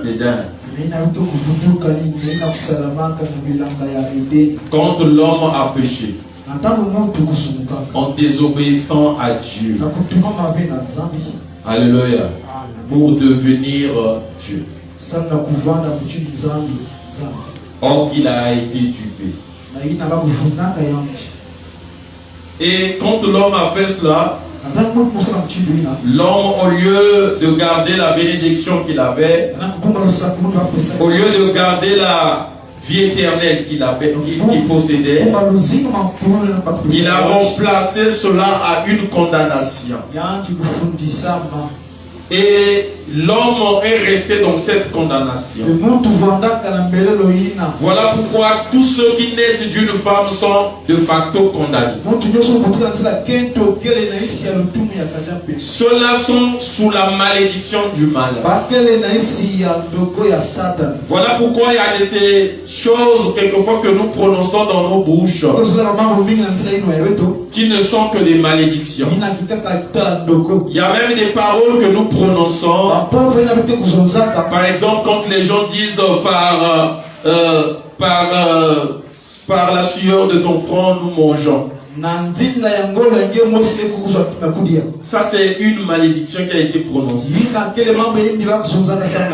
d'Éden. Quand l'homme a péché, en désobéissant à Dieu, alléluia, pour devenir Dieu. Or qu'il a été dupé. Et quand l'homme a fait cela, l'homme, au lieu de garder la bénédiction qu'il avait, au lieu de garder la vie éternelle qu'il possédait, il a remplacé cela à une condamnation. Et l'homme est resté dans cette condamnation. Voilà pourquoi tous ceux qui naissent d'une femme sont de facto condamnés. Ceux-là sont sous la malédiction du mal. Voilà pourquoi il y a de ces choses quelquefois que nous prononçons dans nos bouches qui ne sont que des malédictions. Il y a même des paroles que nous prononçons. Par exemple, quand les gens disent par la sueur de ton front, nous mangeons. Ça, c'est une malédiction qui a été prononcée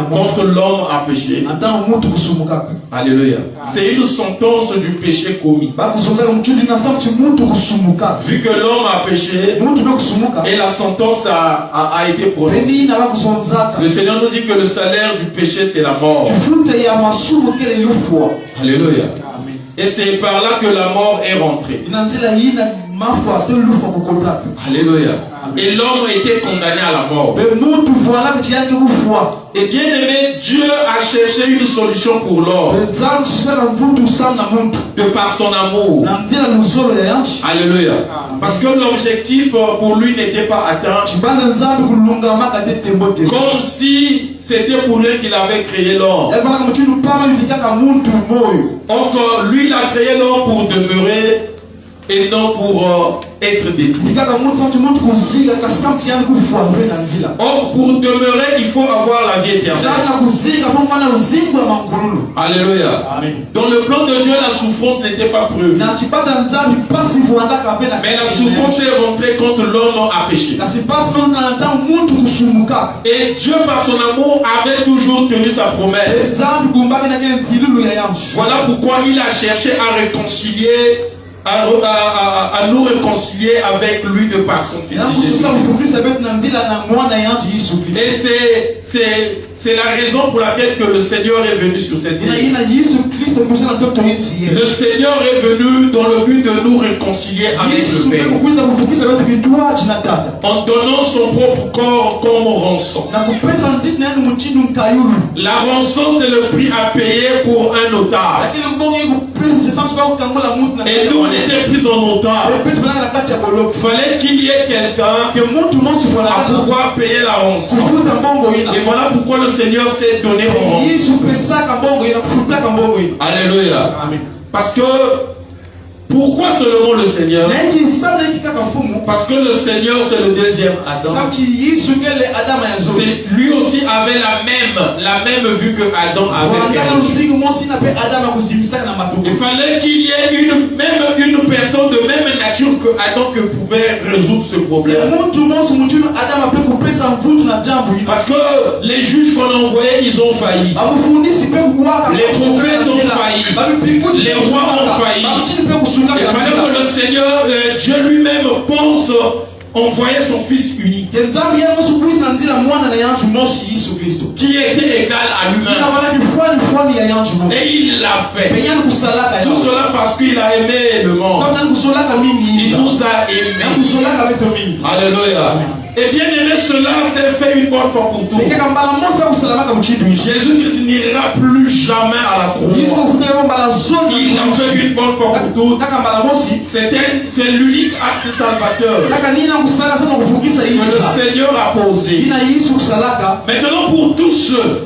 quand l'homme a péché. Alléluia. C'est une sentence du péché commis. Vu que l'homme a péché et la sentence a été prononcée. Le Seigneur nous dit que le salaire du péché, c'est la mort. Alléluia. Et c'est par là que la mort est rentrée. Alléluia. Et l'homme était condamné à la mort. Et bien aimé, Dieu a cherché une solution pour l'homme. De par son amour. Alléluia. Parce que l'objectif pour lui n'était pas atteint. Comme si c'était pour lui qu'il avait créé l'homme. Encore, lui, il a créé l'homme pour demeurer et non pour être détruit. Or, pour demeurer, il faut avoir la vie éternelle. Alléluia. Dans le plan de Dieu, la souffrance n'était pas prévue. Mais la souffrance est rentrée quand l'homme a péché. Et Dieu, par son amour, avait toujours tenu sa promesse. Voilà pourquoi il a cherché à réconcilier, à nous réconcilier avec lui de par son Fils Jésus. Et c'est la raison pour laquelle que le Seigneur est venu sur cette terre. Le Seigneur est venu dans le but de nous réconcilier avec le Père. En donnant son propre corps comme rançon. La rançon, c'est le prix à payer pour un otage. Et nous, on était pris en otage. Fallait qu'il y ait quelqu'un à pouvoir payer la rançon. Et voilà pourquoi le Seigneur s'est donné en rançon. Alléluia. Parce que pourquoi seulement le Seigneur? Parce que le Seigneur, c'est le deuxième Adam. Lui aussi avait la même vue que Adam avait. Il fallait qu'il y ait même une personne de même nature que Adam qui pouvait résoudre ce problème. Parce que les juges qu'on a envoyés, ils ont failli. Les prophètes ont failli. Les rois ont failli. Il fallait que le Seigneur, Dieu lui-même pense envoyer son Fils unique qui était égal à lui-même. Et il l'a fait. Tout cela parce qu'il a aimé le monde. Il nous a aimés. Alléluia. Et bien aimé, cela s'est fait une bonne fois pour tous. Jésus-Christ n'ira plus jamais à la croix. Il l'a fait une bonne fois pour tous. C'est l'unique acte salvateur que le Seigneur a posé. Maintenant, pour tous ceux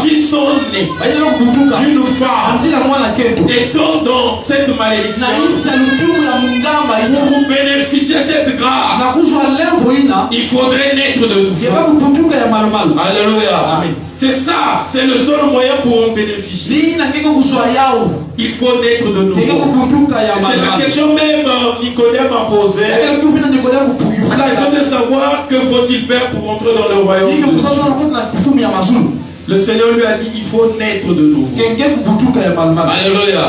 qui sont nés d'une femme étant dans cette malédiction, pour vous bénéficier de cette grâce, il faudrait naître de nouveau. Alléluia. Amen. C'est ça, c'est le seul moyen pour en bénéficier. Il faut naître de nouveau. C'est la question même Nicodème a posée. La question de savoir que faut-il faire pour entrer dans le royaume de Dieu. Le Seigneur lui a dit, il faut naître de nouveau. Alléluia.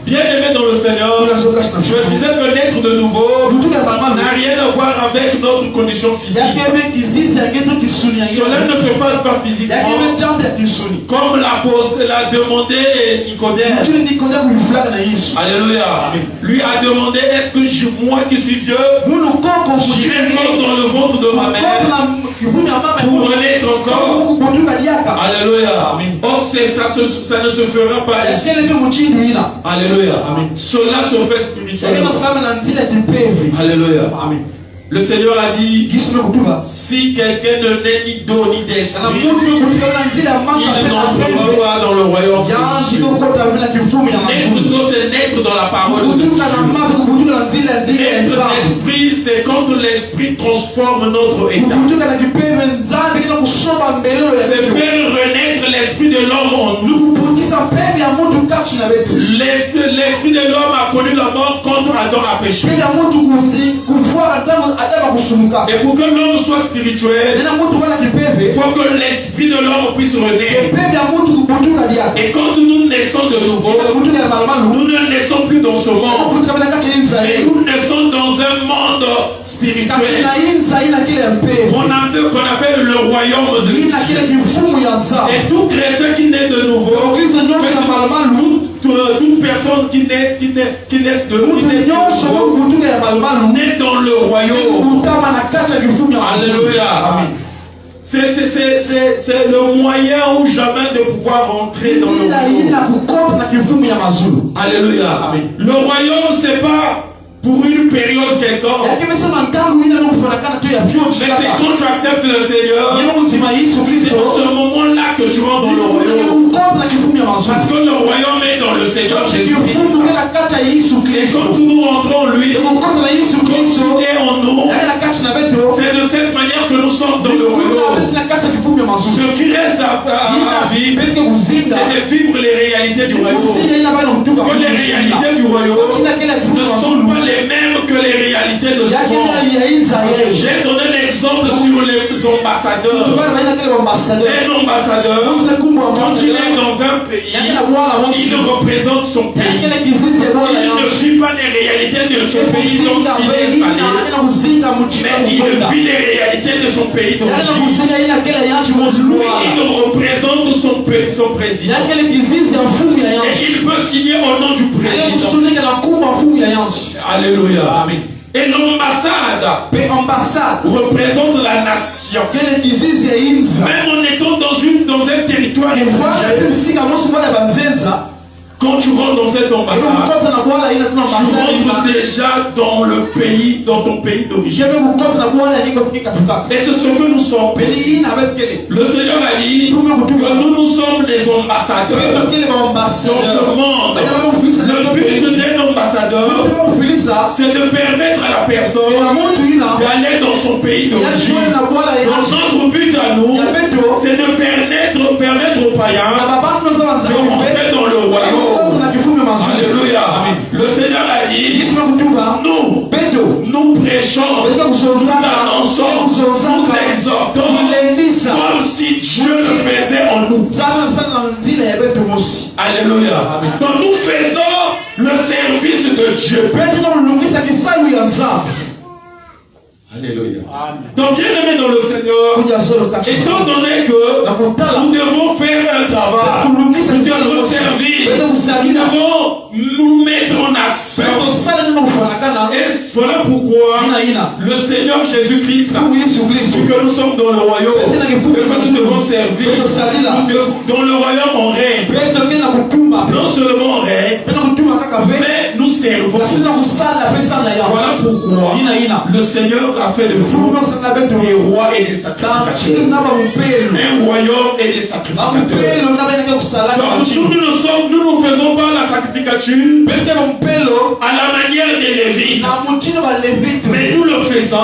Bien aimé dans le Seigneur, je disais que naître de nouveau n'a rien à voir avec notre condition physique. Cela ne se passe pas physiquement. Comme l'apôtre l'a demandé Nicodème. Alléluia. Lui a demandé, est-ce que moi qui suis vieux, j'irai encore dans le ventre de ma mère pour renaître encore? Alléluia. Or, ça ne se fera pas. Alléluia. Cela se fait spirituellement. Alléluia. Le Seigneur a dit, si quelqu'un ne naît ni d'eau ni d'esprit, il n'entrera pas dans le royaume de Dieu. Naître d'eau, c'est naître dans la parole de Dieu. Naître d'esprit, c'est quand l'esprit transforme notre état. C'est faire renaître l'esprit de l'homme en nous. L'esprit de l'homme a connu la mort quand Adam a péché. Et pour que l'homme soit spirituel, il faut que l'esprit de l'homme puisse renaître. Et quand nous naissons de nouveau, nous ne naissons plus dans ce monde, mais nous naissons dans un monde spirituel qu'on appelle le royaume de Dieu. Et tout chrétien qui naît de nouveau, toute personne qui naît de nouveau, naît dans le royaume. Alléluia. C'est le moyen ou jamais de pouvoir rentrer dans le royaume. Alléluia. Le royaume, c'est pas pour une période quelconque. Mais c'est quand tu acceptes le Seigneur, c'est en ce moment-là que tu rentres dans le royaume. Parce que le royaume est dans le Seigneur Jésus-Christ. Et quand nous rentrons en lui, quand il est en nous, c'est de cette manière que nous sommes dans le royaume. Ce qui reste à vivre, c'est de vivre les réalités du royaume. Parce que les réalités du royaume ne sont pas les mêmes que les réalités de ce monde. J'ai donné l'exemple sur les ambassadeurs. Un ambassadeur, quand il est dans un pays, il représente son pays. Il ne vit pas les réalités de son pays dont il est installé, mais il vit les réalités de son pays d'origine. Il représente son président. Et il peut signer au nom du président. Alléluia. Amen. Et l'ambassade représente la nation. Même en étant dans un territoire quand tu rentres dans cette ambassade, tu rentres déjà dans le pays, dans ton pays d'origine. Et c'est ce que nous sommes. Le Seigneur a dit que nous sommes des ambassadeurs dans ce monde. Le but d'un ambassadeur, c'est de permettre à la personne d'aller dans son pays d'origine. Notre but à nous, c'est de permettre aux païens de rentrer dans le royaume. Alléluia. Le Seigneur a dit, nous prêchons, nous annonçons, nous exhortons comme si Dieu le faisait en nous. Alléluia. Donc nous faisons le service de Dieu. Alléluia. Donc bien aimé dans le Seigneur, étant donné que nous devons faire un travail, nous devons servir, nous devons nous mettre en action. Et voilà pourquoi le Seigneur Jésus-Christ, vu que nous sommes dans le royaume, et que nous devons servir, dans le royaume on règne. Non seulement on règne, mais nous servons. Voilà pourquoi le Seigneur a fait de vous des rois et des sacrificateurs. Un royaume et des sacrificateurs. Donc nous ne faisons pas la sacrificature à la manière des Lévites, mais nous le faisons à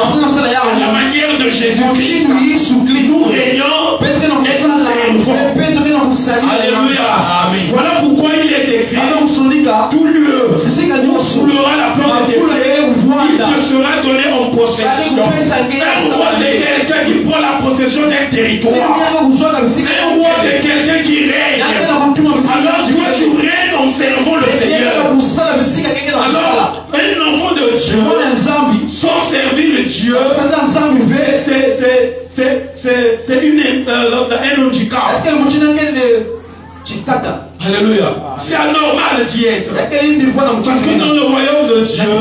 la manière de Jésus-Christ. Nous régnons et nous servons. Alléluia. Voilà pourquoi il est écrit: tout lieu où foulera la plante de tes pieds, il te sera donné en possession. Un roi, c'est quelqu'un qui prend la possession d'un territoire. Un roi, c'est quelqu'un qui règne. Alors toi, tu règnes en servant le Seigneur. Alors, un enfant de Dieu, sans servir Dieu, c'est un handicap. Alléluia. C'est anormal d'y être. Parce que dans le royaume de Dieu,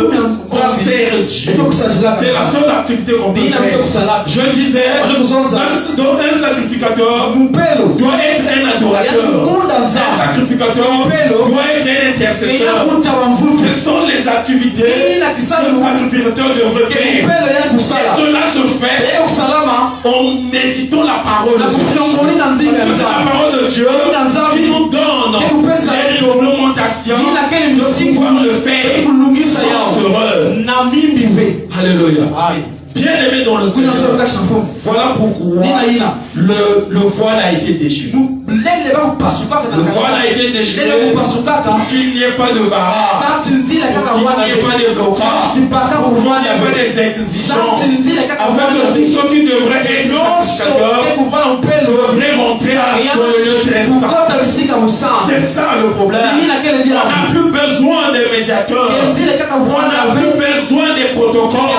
on sert Dieu. C'est la seule activité qu'on peut faire. Je disais, donc un sacrificateur doit être un adorateur. Un sacrificateur doit être un intercesseur. Ce sont les activités que le sacrificateur devrait faire. Et cela se fait en méditant la parole de Dieu. C'est la parole de Dieu qui nous donne une réglementation de pouvoir le faire sans erreur. Alléluia. Bien aimé dans le Seigneur, voilà pourquoi le voile a été déchiré. Le voile a été déchiré pour qu'il n'y ait pas de barrage, pour qu'il n'y ait pas de blocage, pour qu'il n'y ait pas des exigences, afin que tous ceux qui devraient être sacrificateurs devraient rentrer dans le lieu très saint. C'est ça le problème. On n'a plus besoin des médiateurs, on n'a plus besoin des protocoles.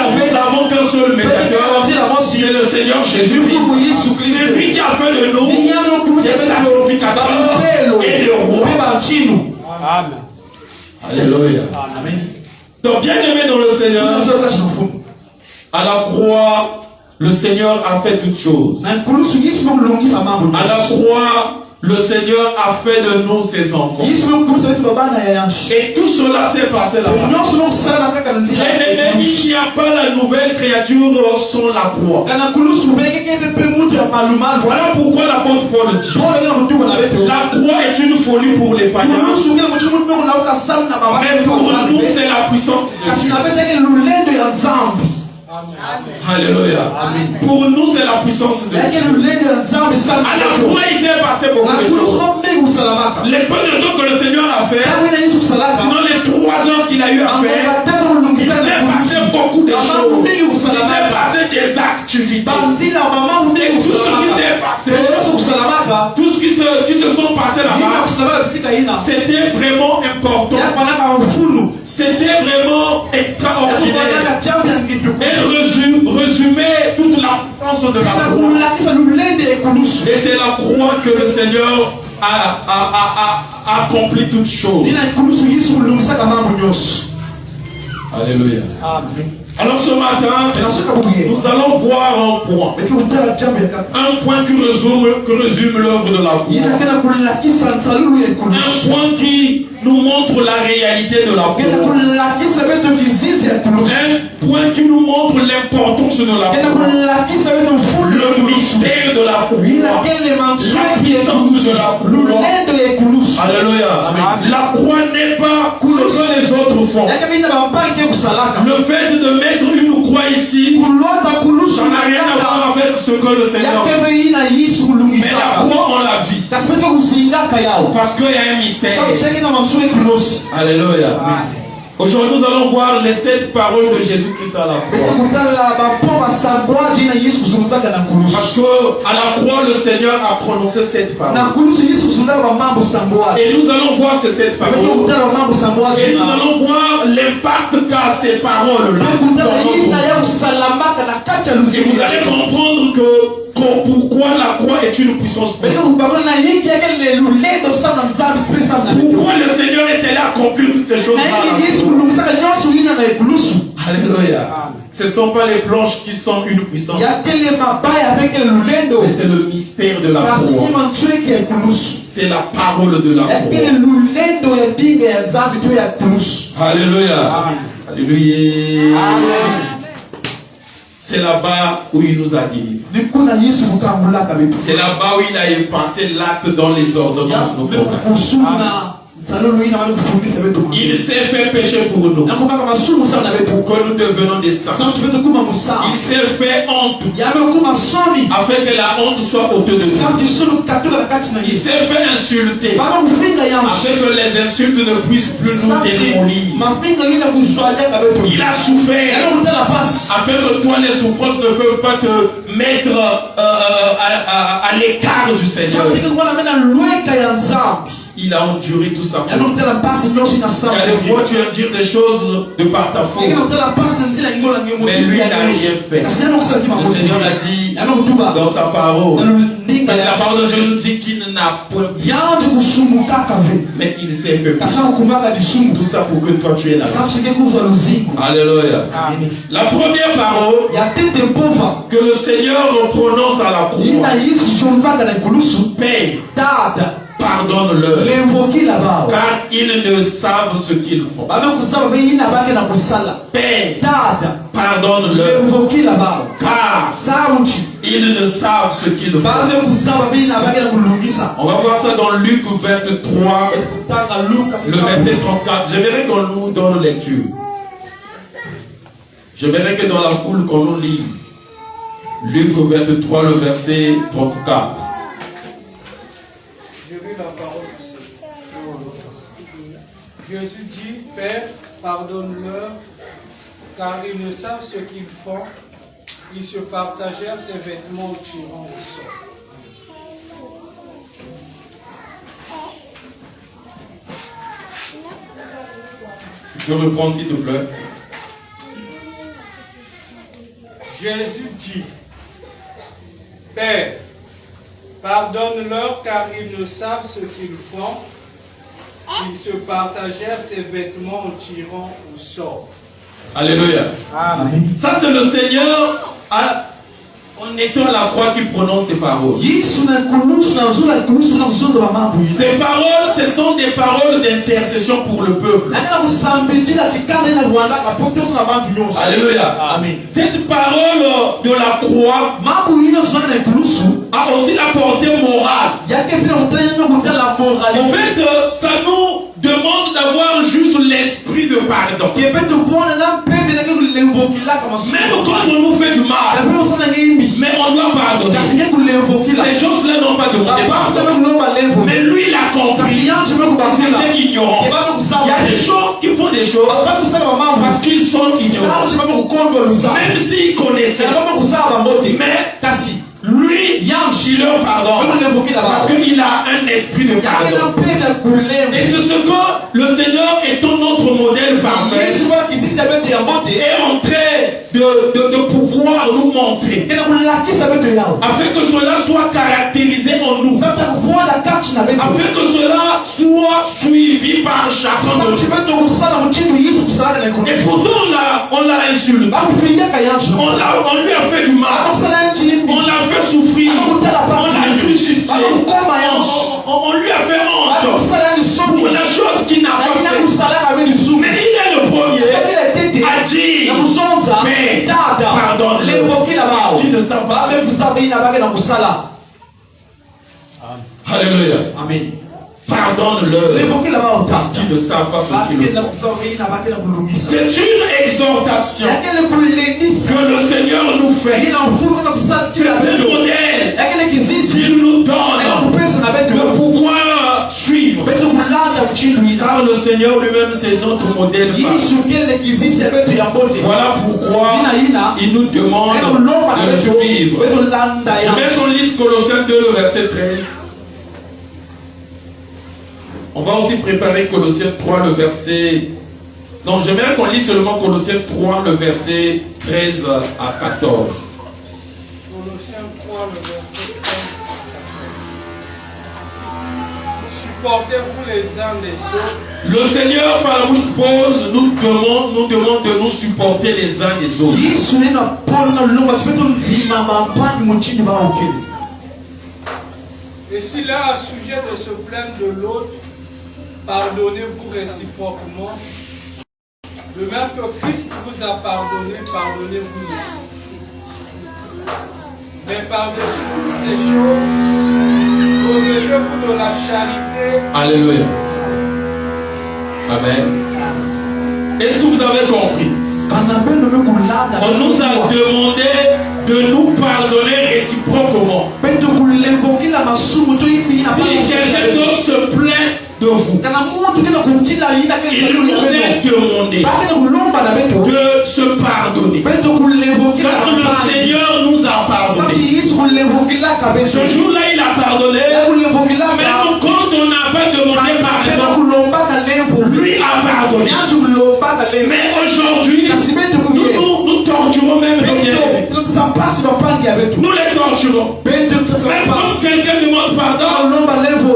Nous avons qu'un seul médiateur, c'est le Seigneur Jésus-Christ. C'est lui qui a fait de nous des sacrificateurs et des rois. Amen. Alléluia. Donc, bien aimé dans le Seigneur, à la croix, le Seigneur a fait toutes choses. À la croix, le Seigneur a fait de nous ses enfants. Et tout cela s'est passé là-bas. Il n'y a pas la nouvelle créature sans la croix. Voilà pourquoi l'apôtre Paul dit: la croix est une folie pour les païens, mais pour nous c'est la puissance de Dieu. Alléluia. Pour nous, c'est la puissance de Dieu. À la croix, il s'est passé beaucoup de choses. Les peu de temps que le Seigneur a fait, sinon les 3 heures qu'il a eu à faire, il s'est passé beaucoup de choses. Il s'est passé des activités. Et tout ce qui s'est passé, tout ce qui se sont passés là-bas, c'était vraiment important. C'était vraiment extraordinaire. Et résumer toute la puissance de la croix. Et c'est la croix que le Seigneur a accompli toutes choses. Alléluia. Alors ce matin, nous allons voir un point. Un point qui résume l'œuvre de la croix. Un point qui nous montre la réalité de la croix. Un point qui nous montre l'importance de la croix. Le mystère de la croix. La puissance de la croix. Alléluia. La croix n'est pas ce que les autres font. Le fait de mettre une croix ici, ça n'a rien à voir avec ce que le Seigneur fait. Mais la croix, on la vit. Parce qu'il y a un mystère. Alléluia. Aujourd'hui, nous allons voir les 7 paroles de Jésus-Christ à la croix. Parce qu'à la croix, le Seigneur a prononcé 7 paroles. Et nous allons voir ces 7 paroles. Et nous allons voir l'impact qu'a ces paroles-là. Et vous allez comprendre que pourquoi la croix est une puissance. Pourquoi le Seigneur est allé accomplir toutes ces choses-là. Alléluia. Ce ne sont pas les planches qui sont une puissance. Mais c'est le mystère de la croix. C'est la parole de la croix. Alléluia. Alléluia. C'est là-bas où il nous a délivrés. C'est là-bas où il a effacé l'acte dans les ordonnances de nos programmes. Il s'est fait péché pour nous, pour que nous devenions des saints. Il s'est fait honte, afin que la honte soit ôtée de nous. Il s'est fait insulter, afin que les insultes ne puissent plus nous démolir. Il a souffert, afin que toi les souffrances ne peuvent pas te mettre à l'écart du Seigneur. Il a enduré tout ça. Il y a des fois tu vas dire des choses de par ta faute. Mais lui il n'a rien fait. Le Seigneur l'a dit dans sa parole. La parole de Dieu nous dit qu'il n'a point. Mais il s'est fait. Tout ça pour que toi tu es là. Alléluia. La première parole que le Seigneur prononce à la croix. Père, pardonne-leur, car ils ne savent ce qu'ils font. Père, pardonne-leur, car ils ne savent ce qu'ils font. On va voir ça dans Luc 23, le verset 34. Je verrai qu'on nous donne lecture. Je verrai que dans la foule qu'on nous lise. Luc 23, le verset 34. Jésus dit, Père, pardonne-leur, car ils ne savent ce qu'ils font. Ils se partagèrent ses vêtements en tirant au sol. Tu peux reprendre s'il te plaît. Jésus dit, Père, pardonne-leur, car ils ne savent ce qu'ils font. Ils se partagèrent ses vêtements en tirant au sort. Alléluia. Amen. Ça c'est le Seigneur en étant à la croix qui prononce ces paroles. Ces paroles, ce sont des paroles d'intercession pour le peuple. Alléluia. Amen. Cette parole de la croix a aussi la portée morale. En fait, ça nous demande d'avoir juste l'esprit de pardon. Même quand on nous fait du mal, mais on doit pardonner. Ces gens-là n'ont pas demandé pardon. Mais lui, il a compris. C'était ignorant. Il y a des gens qui font des choses parce qu'ils sont ignorants. Même s'ils connaissaient. Mais lui, il leur pardonne parce qu'il a un esprit de pardon. Et c'est ce que le Seigneur, étant notre modèle parfait, est en train de pouvoir nous montrer, afin que cela soit caractérisé en nous, afin que cela soit suivi par chacun de nous. Et pourtant on l'a insulté, on lui a fait du mal, on l'a fait souffrir, on l'a crucifié, on lui a fait honte pour la chose qu'il n'a pas fait. Mais il est le premier à dire, mais pardonne qui ne savent pas. Alléluia. Amen. Pardonne-leur parce qu'ils ne savent pas ce qu'ils font. C'est une exhortation que le Seigneur nous fait. C'est un modèle qu'il nous donne de pouvoir suivre. Car le Seigneur lui-même, c'est notre modèle. Voilà pourquoi il nous demande de suivre. Je vais qu'on lise Colossiens 2, le verset 13. On va aussi préparer Colossiens 3, le verset... Donc j'aimerais qu'on lise seulement Colossiens 3, le verset 13 à 14. Colossiens 3, le verset 13 à 14. supportez-vous les uns les autres. Le Seigneur par la bouche pose, nous demande de nous supporter les uns les autres. Et si l'un a sujet de se plaindre de l'autre, pardonnez-vous réciproquement. De même que Christ vous a pardonné, pardonnez-vous aussi. Mais par-dessus toutes ces choses, revêtez-vous de la charité. Alléluia. Amen. Est-ce que vous avez compris? On nous a demandé de nous pardonner réciproquement. Si quelqu'un d'autre se plaint de vous, il nous est demandé de se pardonner. Car le Seigneur nous a pardonné. Ce jour-là, il a pardonné. Mais quand on n'a pas demandé pardon, lui a pardonné. Mais aujourd'hui, nous torturons même les biens. Nous les torturons. Même quand quelqu'un demande pardon,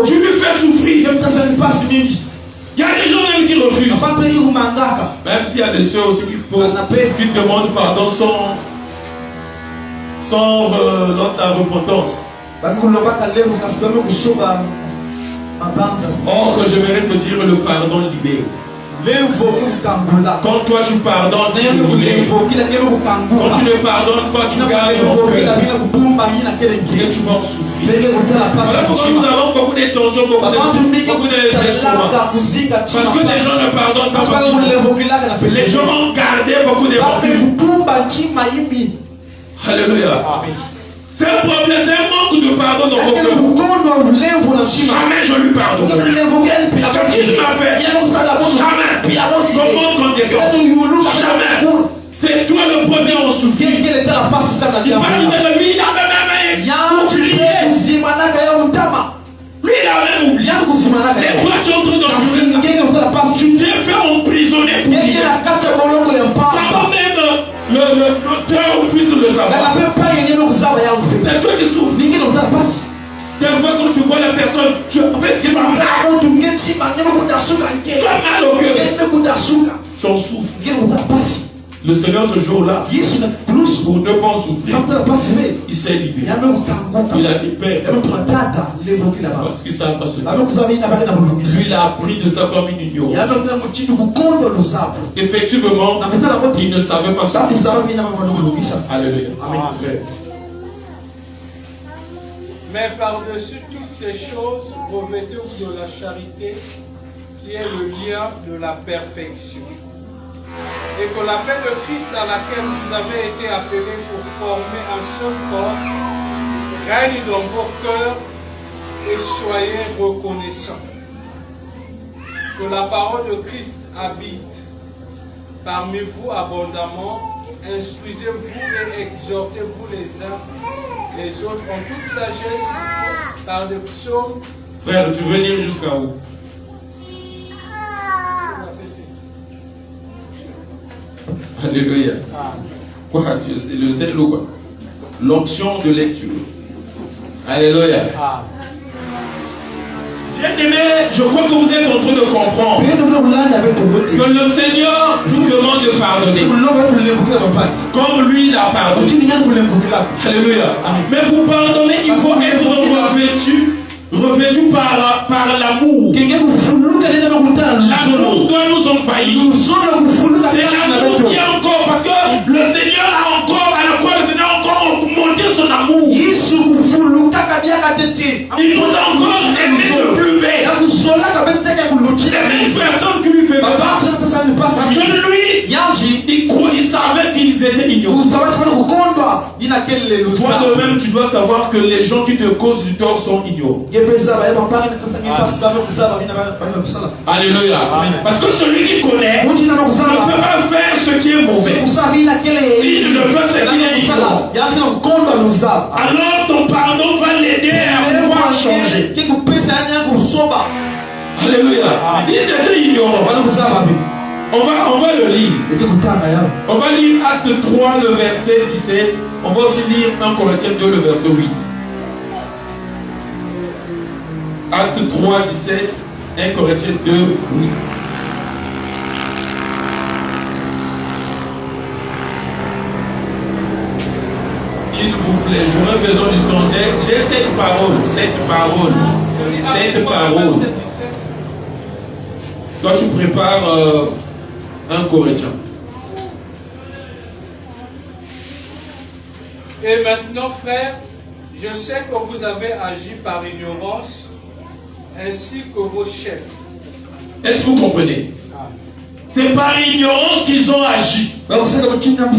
tu lui fais souffrir. Il y a des gens même qui refusent. Même s'il y a des soeurs aussi qui demandent pardon sans la repentance. Or, j'aimerais te dire, le pardon libère. Quand toi tu pardonnes, tu es libéré. Quand tu ne pardonnes pas, tu gardes ton cœur. Et tu vas en souffrir. Voilà pourquoi nous avons beaucoup de tensions, beaucoup de désespoir. Parce que les gens ne pardonnent pas. Les gens ont gardé beaucoup de rancune. Alléluia. C'est un problème, c'est un manque de pardon dans vos cœurs. Jamais je lui pardonne. Ce qu'il m'a fait, jamais. Comment qu'on descend? Jamais. C'est toi le premier en souffrir. Il parle de lui, il a même oublié. Lui, il a même oublié. Les bras sont trop dans le tu t'es fait emprisonner pour lui. Sans même l'auteur puisse le savoir. C'est toi qui souffres. Des fois quand tu vois la personne, tu as mal au cœur. Tu en souffres. Le Seigneur ce jour-là, pour ne pas en souffrir, il s'est libéré. Il a dit Père, parce qu'il ne savait pas ce qu'il lui, il a appris de ça comme une ignorance. Effectivement, il ne savait pas ce qu'il. Alléluia. Mais par-dessus toutes ces choses, revêtez-vous de la charité, qui est le lien de la perfection. Et que la paix de Christ à laquelle vous avez été appelés pour former un seul corps, règne dans vos cœurs et soyez reconnaissants. Que la parole de Christ habite parmi vous abondamment, instruisez-vous et exhortez-vous les uns les autres en toute sagesse par des psaumes. Frère, tu veux lire jusqu'à où? Alléluia. Quoi, Dieu, c'est le zèle ou quoi? L'onction de lecture. Alléluia. Bien-aimés, je crois que vous êtes en train de comprendre que le Seigneur nous demande de pardonner. Comme lui, il a pardonné. Alléluia. Mais pour pardonner, il faut être revêtu par l'amour. L'amour doit nous envahir. C'est l'amour qui est encore, parce que le Seigneur a encore, à la croix, le Seigneur a encore monté son amour. Il nous a encore aimé de plus belle. Les mêmes personnes qui lui faisaient pas. Parce que lui, il savait qu'ils étaient ignorants. Toi de même, tu dois savoir que les gens qui te causent du tort sont ignorants. Alléluia. Parce que celui qui connaît ne peut pas faire ce qui est mauvais. S'il ne fait ce qui est ignorant, alors ton pardon va l'aider à pouvoir changer. Alléluia. Ils étaient ignorants. On va le lire. On va lire Acte 3, le verset 17. On va aussi lire 1 Corinthiens 2, le verset 8. Acte 3, 17, 1 Corinthiens 2, 8. S'il vous plaît, j'aurais besoin du temps. J'ai cette parole. Toi, tu prépares 1 Corinthiens. Et maintenant, frères, je sais que vous avez agi par ignorance, ainsi que vos chefs. Est-ce que vous comprenez? C'est par ignorance qu'ils ont agi. 1 Corinthiens.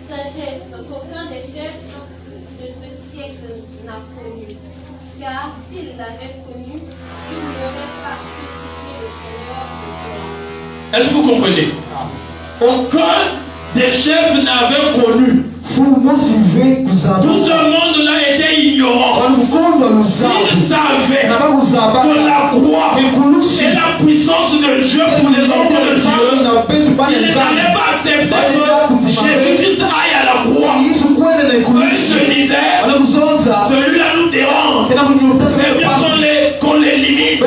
Sagesse qu'aucun des chefs de ce siècle n'a connue. Car s'il l'avait connue, il n'aurait pas crucifié le Seigneur de gloire. Est-ce que vous comprenez? Aucun des chefs n'avait connu. Tout ce monde-là était ignorant. Ils savaient que la croix et la puissance de Dieu pour les enfants de Dieu, ils n'allaient pas accepter que Jésus-Christ aille à la croix. Eux se disaient, celui-là nous dérange. C'est bien qu'on les limite.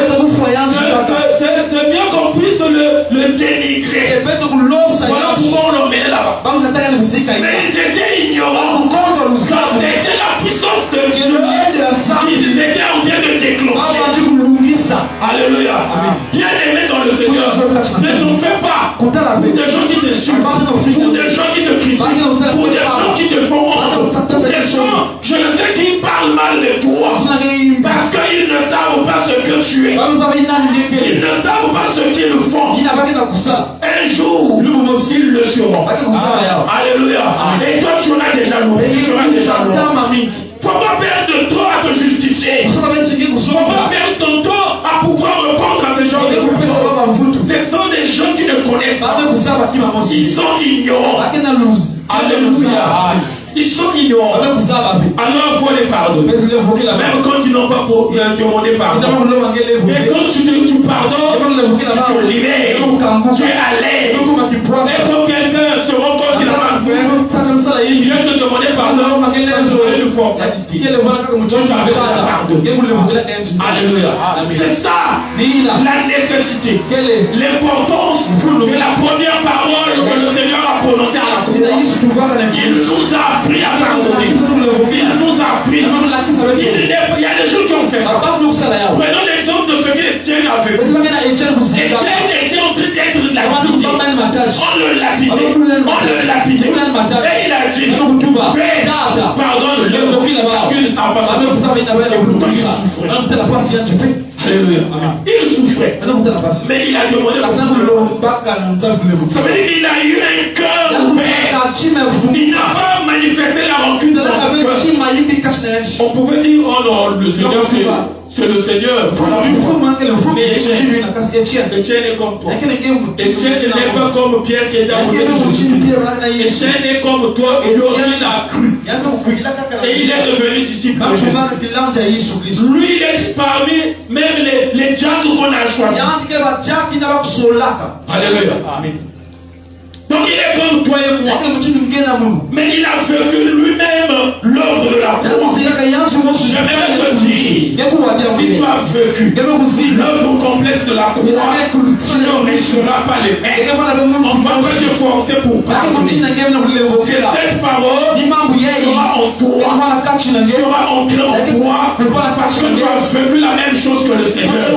C'est bien qu'on puisse le dénigrer. Voilà pourquoi on l'emmène là-bas. Mais ils étaient ignorants. C'était la puissance de Dieu qu'ils étaient en train de déclencher. Alléluia. Bien aimé dans le Seigneur, ne t'en fais pas pour des gens qui te suivent, pour des gens qui te critiquent, pour des gens qui te font honte, pour des gens, je ne sais qui parlent mal de toi, parce qu'ils ne savent pas ce que tu es. Ils ne savent pas ce qu'ils font. Un jour, ils le seront. Alléluia. Et toi, tu seras déjà loin. Tu seras déjà loin. Faut pas perdre de temps à te justifier. Faut pas perdre ton temps à pouvoir répondre à ces gens de personnes. Ce sont des gens qui ne connaissent pas. Ils sont ignorants. Alléluia. Ils sont ignorants. Alors il faut les pardonner. Même quand ils n'ont pas demandé pardon. Et quand tu pardonnes, tu te libères. Tu es à l'aise. Et quand quelqu'un se rend compte qu'il n'a pas fait, il vient te demander pardon, ça serait une formalité. Tu avais pardon. Alléluia. C'est ça la nécessité. L'importance de la première parole que le Seigneur a prononcée à la croix. Il nous a appris à pardonner. Il nous a appris. Il y a des gens qui ont fait ça. Prenons l'exemple de ce qu'Étienne a fait. Étienne était en train d'être lapidé. On le lapidait. Et il a dit, pardonne-le. Parce qu'il ne savait pas ça. Alléluia. Il souffrait. Mais il a demandé. Ça veut dire qu'il a eu un cœur ouvert. Il n'a pas manifesté la rancune dans son cœur. On pouvait dire, oh non, le Seigneur, c'est le Seigneur. Mais Étienne est comme toi. Étienne n'est pas comme Pierre qui est à côté de Jésus. Étienne est comme toi, lui aussi il a cru. Et il est devenu disciple de Jésus. Lui, il est parmi même les diacres qu'on a choisis. Alléluia. Amen. Donc il est comme toi et moi. Mais il a vécu lui-même l'œuvre de la croix. Je vais te dire, si tu as vécu l'œuvre complète de la croix, tu ne réussiras pas les mains. On ne va pas te forcer pour pardonner. C'est cette parole sera en toi, sera ancrée en toi, parce que tu as vécu la même chose que le Seigneur.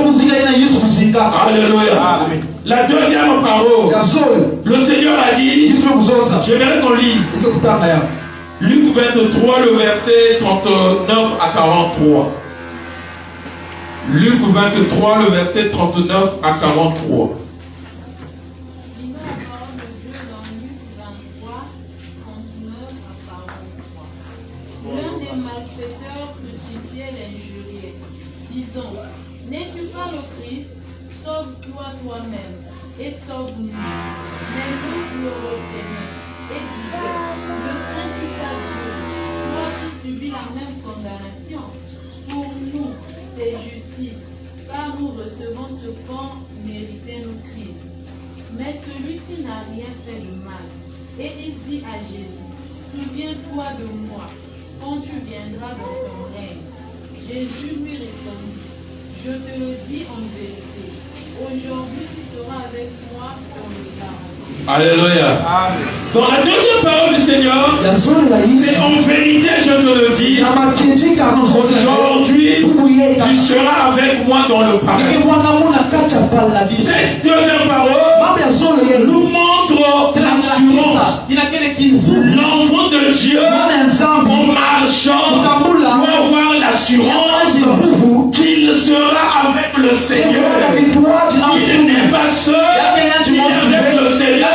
Alléluia. La deuxième parole, le Seigneur a dit, j'aimerais qu'on lise Luc 23, le verset 39 à 43. Luc 23, le verset 39 à 43. L'un des malfaiteurs crucifiés l'injuriait, disant, n'es-tu pas le Christ? Sauve-toi toi-même et sauve-nous. Mais nous le reprenons et disons, ne crains-tu pas Dieu, toi qui subis la même condamnation? Pour nous, c'est justice, car nous recevons ce qu'ont mérité nos crimes. Mais celui-ci n'a rien fait de mal. Et il dit dit à Jésus, souviens-toi de moi quand tu viendras dans ton règne. Jésus lui répondit, je te le dis en vérité, aujourd'hui tu seras avec moi dans le paradis. Alléluia. Dans la deuxième parole du Seigneur, c'est en vérité, je te le dis, aujourd'hui, tu seras avec moi dans le paradis. Cette deuxième parole nous montre l'assurance. L'enfant de Dieu, en marchant, doit avoir l'assurance qu'il sera avec le Seigneur. Il n'est pas seul, il est avec le Seigneur.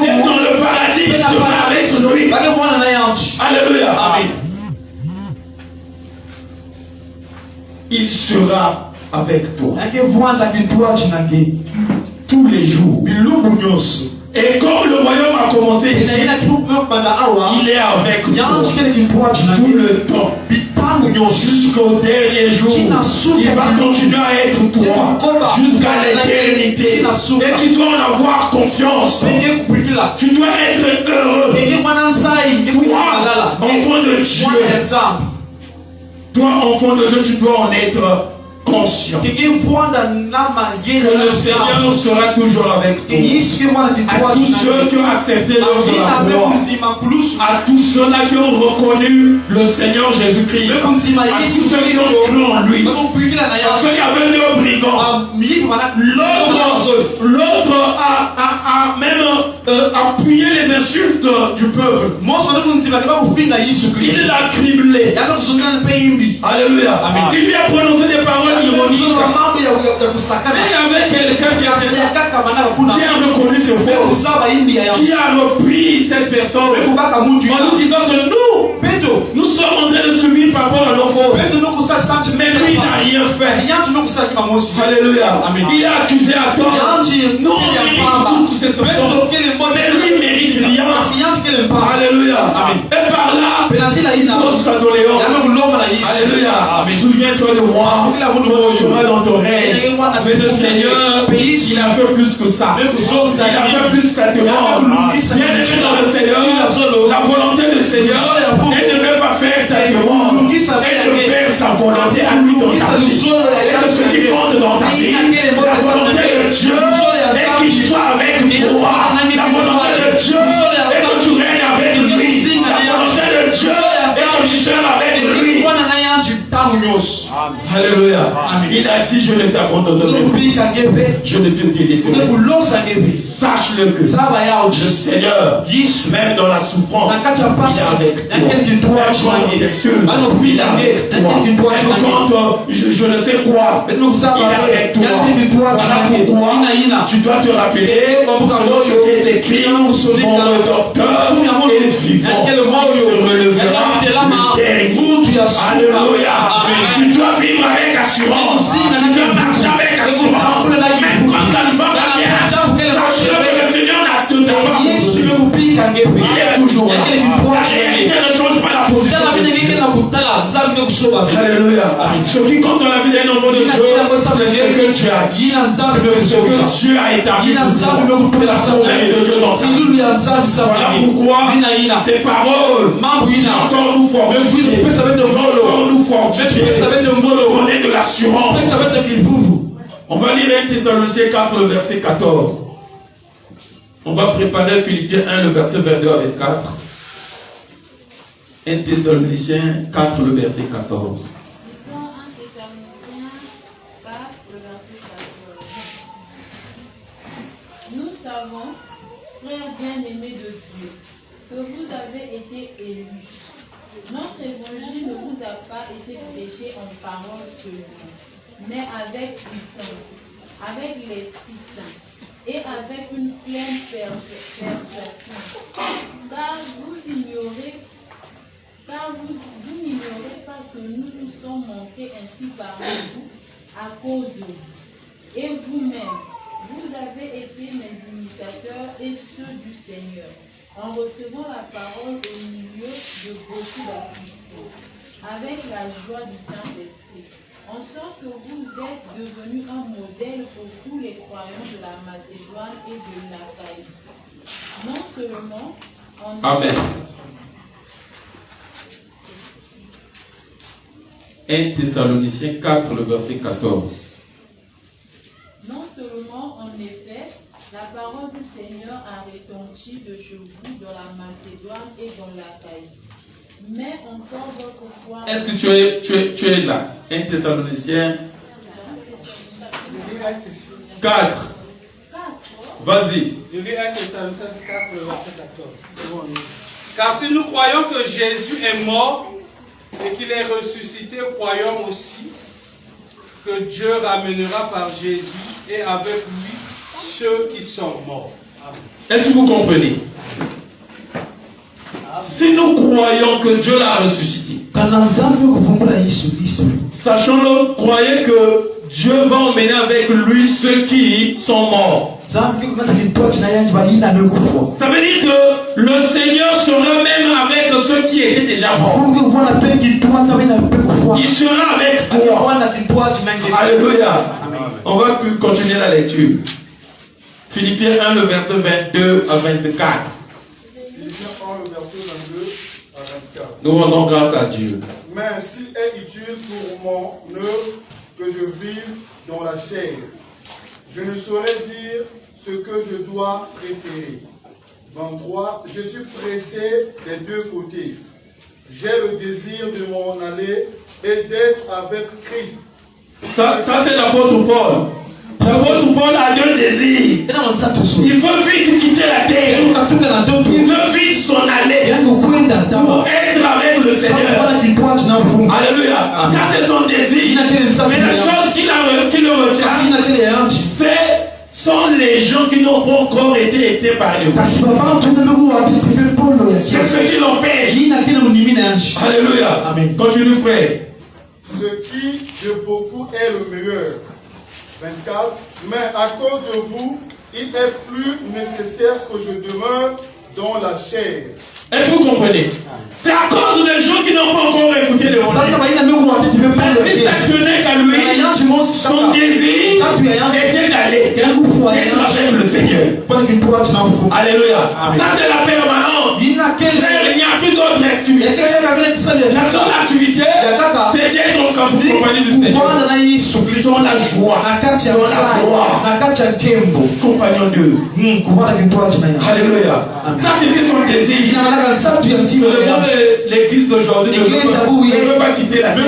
Et dans le paradis, il sera avec lui. Alléluia. Amen. Il sera avec toi tous les jours. Et comme le royaume a commencé ici, il est avec toi tout le temps. Jusqu'au dernier jour, il va continuer à être toi jusqu'à l'éternité. Et tu dois en avoir confiance. Tu dois être heureux. Toi, enfant de Dieu, toi, enfant de Dieu, tu dois en être conscient que le Seigneur sera toujours avec toi. À tous ceux qui ont accepté l'œuvre de la croix, à tous ceux-là qui ont reconnu le Seigneur Jésus-Christ, à tous ceux qui ont cru en lui, parce qu'il y avait deux brigands. L'autre a même appuyé les insultes du peuple. Il l'a criblé. Alléluia. Il lui a prononcé des paroles ironiques. Mais il y avait quelqu'un qui a reconnu ce faux, qui a repris cette personne en nous disant que nous sommes en train de subir par rapport à nos faux. Mais lui n'a rien fait. Alléluia. Il a accusé à tort. Nous on mérite tous ces symptômes. Mais lui mérite rien. Alléluia. Et par là, il faut s'adorer. Alléluia. Souviens-toi de moi. Tu seras dans ton règne. Mais le Seigneur, il a fait plus que ça. Il a fait plus que ça te demande. Bien-aimé dans le Seigneur, la volonté du Seigneur, elle ne veut pas faire ta demande. Elle veut faire sa volonté à lui dans ta vie. Et c'est ce qui compte dans ta vie. La volonté de Dieu est qu'il soit avec toi. La volonté de Dieu est que tu règnes avec lui. La volonté de Dieu est que tu sois avec lui. Alléluia. Il a dit, je ne t'abandonnerai pas. Je ne te délaisserai pas. Sache-le que le Seigneur, même dans la souffrance, il est avec toi. Quand il est sûr, il est avec toi. Même quand je ne sais quoi, il est avec toi. Voilà pourquoi tu dois te rappeler ce qui est écrit. Mon docteur est vivant. Il se relèvera le dernier. Alléluia. Tu dois vivre avec assurance. Tu dois marcher avec assurance. Même quand ça ne va pas bien, sache-le que le Seigneur n'a tout d'abord. Il est toujours là. La réalité ne change pas la position. Alléluia. Ce qui compte dans la vie d'un enfant de Dieu, c'est ce que Dieu a dit. C'est ce que Dieu a établi pour la promesse de Dieu dans sa vie. Voilà pourquoi ces paroles encore nous fortifier. Encore nous fortifier. Donner de l'assurance. On va lire 1 Thessaloniciens 4, le verset 14. On va préparer Philippiens 1, le verset 22 à 24. 1 Thessaloniciens 4, le verset 14. Nous savons, frères bien-aimés de Dieu, que vous avez été élus. Notre évangile ne vous a pas été prêché en parole seulement, mais avec puissance, avec l'Esprit Saint et avec une pleine persuasion. Car vous n'ignorez pas que nous nous sommes montrés ainsi parmi vous à cause de vous. Et vous-même, vous avez été mes imitateurs et ceux du Seigneur, en recevant la parole au milieu de beaucoup d'afflictions, avec la joie du Saint-Esprit, en sorte que vous êtes devenus un modèle pour tous les croyants de la Macédoine et de l'Achaïe. Non seulement Amen. 1 Thessaloniciens 4, le verset 14. Non seulement, en effet, la parole du Seigneur a retenti de chez vous dans la Macédoine et dans l'Achaïe, mais encore votre foi... Est-ce que tu es là? 1 Thessaloniciens 4. Vas-y. Je lis 1 Thessaloniciens 4, le verset 14. Car si nous croyons que Jésus est mort et qu'il est ressuscité, croyons aussi que Dieu ramènera par Jésus et avec lui ceux qui sont morts. Amen. Est-ce que vous comprenez? Si nous croyons que Dieu l'a ressuscité, sachons-le, croyez que Dieu va emmener avec lui ceux qui sont morts. Ça veut dire que le Seigneur sera même avec ceux qui étaient déjà morts. Il sera avec toi. Alléluia. On va continuer la lecture. Philippiens 1, le verset 22 à 24. Philippiens 1, le verset 22 à 24. Nous rendons grâce à Dieu. Mais s'il est utile pour mon œuvre que je vive dans la chair, je ne saurais dire ce que je dois préférer. 23. Je suis pressé des deux côtés. J'ai le désir de m'en aller et d'être avec Christ. Ça c'est l'apôtre Paul. L'apôtre Paul a deux désirs. Il veut vite quitter la terre. Il veut vite s'en aller pour être avec le Seigneur. Alléluia. Ça c'est son désir. Mais la chose qui le retient, sont les gens qui n'ont pas encore été par lui. C'est ce qui l'empêche. Alléluia. Amen. Continue, frère. Ce qui de beaucoup est le meilleur. 24. Mais à cause de vous, il est plus nécessaire que je demeure dans la chair. Est-ce que vous comprenez? C'est à cause des gens qui n'ont pas encore écouté l'évangile. Si ça tenait qu'à lui, son désir était d'aller être avec le Seigneur. Alléluia. Ça c'est la permanence. Il n'y a plus d'autre activité. La seule activité, c'est d'être en compagnie du Seigneur. Dans la joie, dans la gloire. Compagnon de Alléluia. Ça c'était son désir. L'église d'aujourd'hui ne veut pas quitter la terre.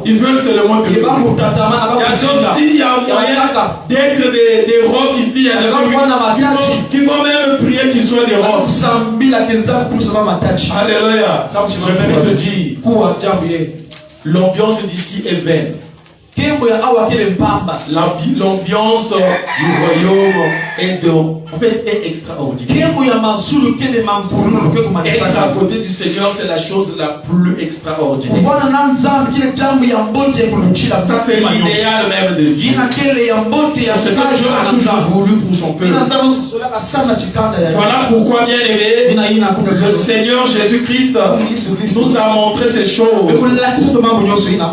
Ils veulent seulement que s'il y a moyen d'être des rocs ici, il y a des gens qui vont même prier qu'ils soient des rocs. Alléluia. Je vais te dire, l'ambiance d'ici est belle. L'ambiance du royaume est extraordinaire. Être à côté du Seigneur, c'est la chose la plus extraordinaire. Ça, c'est l'idéal même de Dieu. C'est ça que Dieu a toujours voulu pour son peuple. Voilà pourquoi, bien aimé, le Seigneur Jésus-Christ nous a montré ces choses.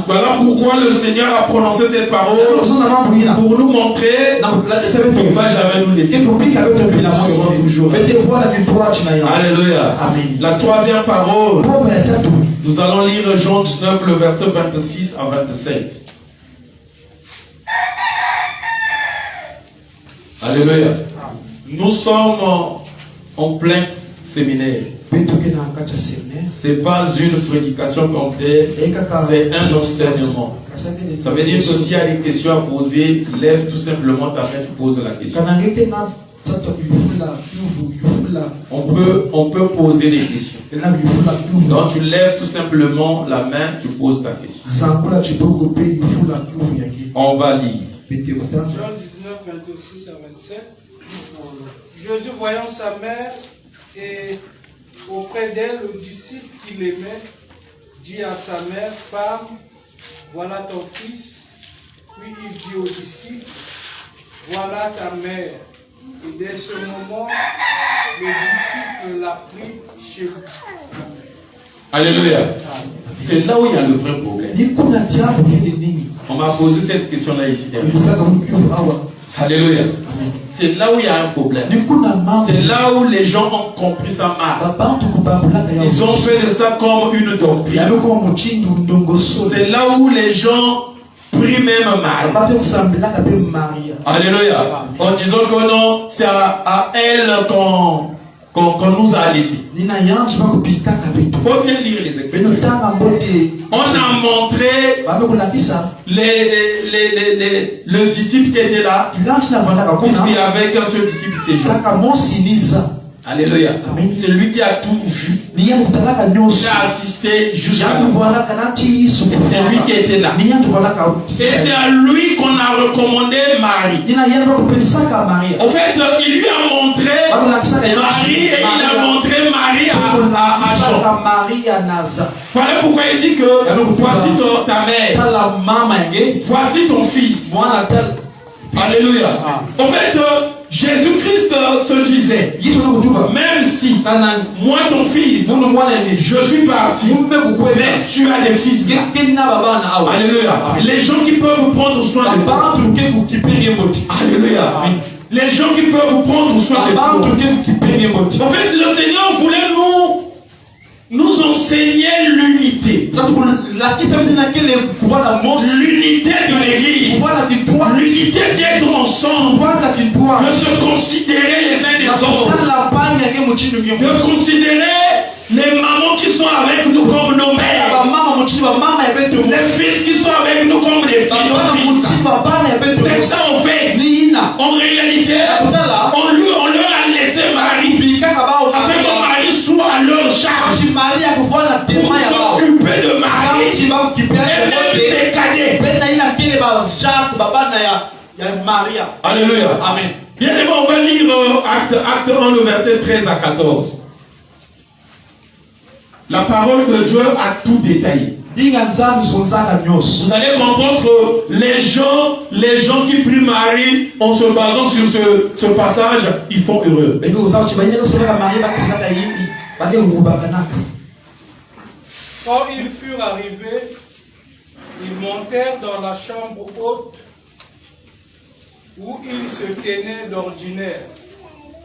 Voilà pourquoi le Seigneur a prononcé cette parole pour nous montrer qu'il va jamais nous laisser. Toujours. Alléluia. La troisième parole, nous allons lire Jean 19, le verset 26 à 27. Alléluia. Nous sommes en plein séminaire. C'est pas une prédication complète, c'est un enseignement. Ça veut dire que s'il y a des questions à poser, lève tout simplement ta main, tu poses la question. On peut poser des questions. Donc tu lèves tout simplement la main, tu poses ta question. On va lire. Jean 19, 26 à 27. Jésus, voyant sa mère et auprès d'elle le disciple qu'il aimait, dit à sa mère, femme, voilà ton fils. Puis il dit au disciple, voilà ta mère. Et dès ce moment, le disciple l'a pris chez lui. Alléluia. C'est là où il y a le vrai problème. On m'a posé cette question-là ici. Alléluia. C'est là où il y a un problème. C'est là où les gens ont compris ça mal. Ils ont fait de ça comme une doctrine. C'est là où les gens prient même mal. Alléluia. En disant que non, c'est à elle qu'on nous a laissé. Il faut bien lire les Écritures. On a montré le disciple qui était là. Il y avait qu'un seul disciple, c'est Jean. Alléluia. C'est lui qui a tout vu. Qui a assisté jusqu'à là. C'est lui qui était là. Et c'est à lui qu'on a recommandé Marie. En fait, il lui a montré Marie et il a montré Marie à Jean. Voilà pourquoi il dit que voici ta mère, voici ton fils. Alléluia. En fait, Jésus-Christ se disait, même si moi ton fils, je suis parti, mais tu as des fils. Alléluia. Les gens qui peuvent prendre soin de toi. Alléluia. Les gens qui peuvent prendre soin de toi. En fait, le Seigneur voulait nous enseigner l'unité. L'unité de l'Église. L'unité d'être ensemble. De se considérer les uns des autres. De considérer les mamans qui sont avec nous comme nos mères. Les fils qui sont avec nous comme des filles. C'est ça en fait. En réalité, on leur a laissé Marie. Afin que Marie soit à leur charge. Pour s'occuper de Marie. Et même ses cadets. Alléluia. Amen. Bien aimé, on va lire acte 1, le verset 13 à 14. La parole de Dieu a tout détaillé. Vous allez comprendre que les gens qui prient Marie en se basant sur ce passage, ils font heureux. Quand ils furent arrivés, ils montèrent dans la chambre haute où ils se tenaient d'ordinaire.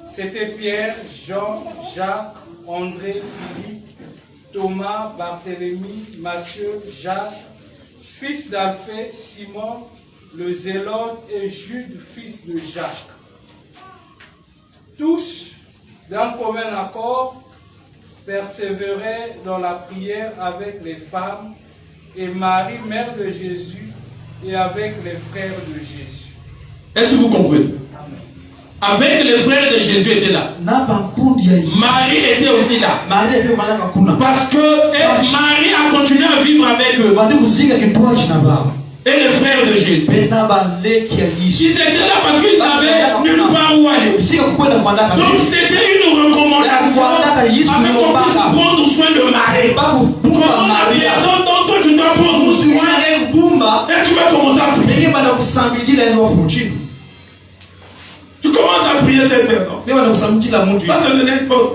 C'était Pierre, Jean, Jacques, André, Philippe, Thomas, Barthélemy, Matthieu, Jacques, fils d'Alphée, Simon, le Zélote et Jude, fils de Jacques. Tous, d'un commun accord, persévéraient dans la prière avec les femmes et Marie, mère de Jésus, et avec les frères de Jésus. Est-ce que vous comprenez? Avec les frères de Jésus étaient là. Marie était aussi là. Parce que Marie a continué à vivre avec eux. Et les frères de Jésus. Ils étaient là parce qu'ils n'avaient nulle part où aller. Donc c'était une recommandation afin qu'on puisse prendre soin de Marie. Comment la personne dont toi tu dois prendre soin et tu vas commencer à prier. Tu commences à prier cette personne. Ça c'est le net faute.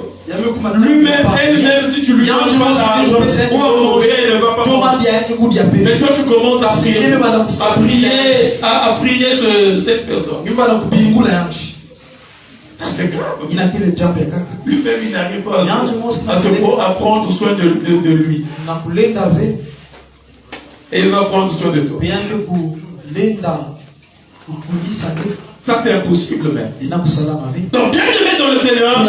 Lui-même, elle-même, si tu lui donnes pas d'argent ou à manger, elle ne va pas manger. Mais toi tu commences à prier, à prier cette personne. Ça c'est grave. Lui-même il n'arrive pas à prendre soin de lui. Et il va prendre soin de toi. Ça c'est impossible même. Donc bien aimé dans le Seigneur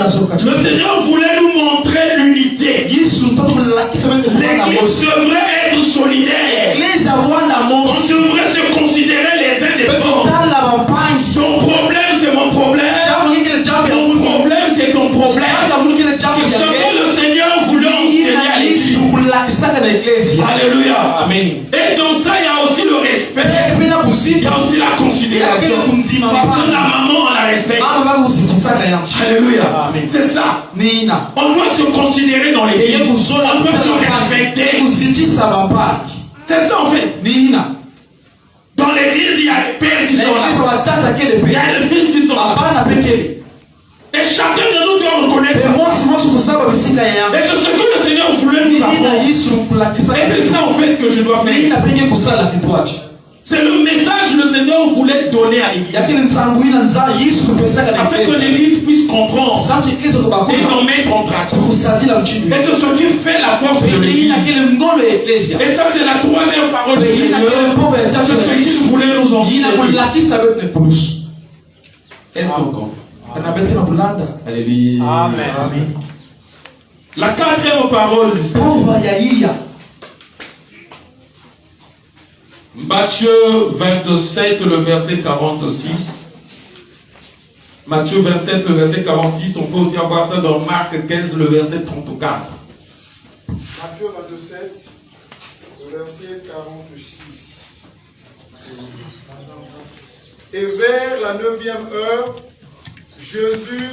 voulait nous montrer l'unité. L'église devrait être solidaire. On devrait se considérer les uns des autres. Ton problème c'est mon problème. Ton problème c'est ton problème. C'est ce que le Seigneur voulait enseigner à l'église. Alléluia. Amen. Et dans ça il y a aussi le respect. Il y a aussi la considération. Parce que la maman on la respecte. Alléluia. C'est ça. On doit se considérer dans l'église. On doit se respecter. C'est ça en fait. Dans l'église, il y a les pères qui sont là. Il y a les fils qui sont là. Et chacun de nous doit reconnaître. Et c'est ce que le Seigneur voulait nous apprendre. Et c'est ça en fait que je dois faire. C'est le message que le Seigneur voulait donner à l'église. Afin que l'église puisse comprendre et en mettre en pratique. Et c'est ce qui fait la force de l'église. Et ça, c'est la troisième parole du Seigneur. C'est ce qu'il voulait nous enseigner. Est-ce qu'on comprend? Alléluia. Amen. La quatrième parole du Seigneur. Matthieu 27, le verset 46. Matthieu 27, le verset 46. On peut aussi avoir ça dans Marc 15, le verset 34. Matthieu 27, le verset 46. Et vers la 9e heure, Jésus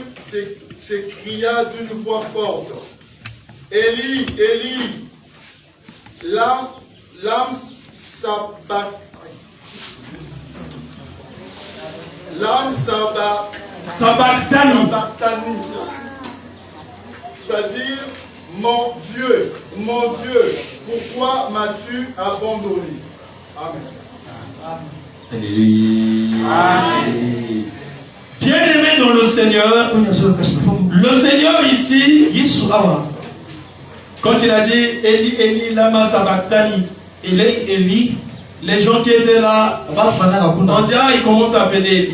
s'écria d'une voix forte: Élie, Élie, lama sabachthani. C'est-à-dire, mon Dieu, pourquoi m'as-tu abandonné? Amen. Alléluia. Bien-aimé dans le Seigneur, le Seigneur ici, quand il a dit Élie, Élie, lama sabachthani, Élie, les gens qui étaient là, on dirait ils commencent à appeler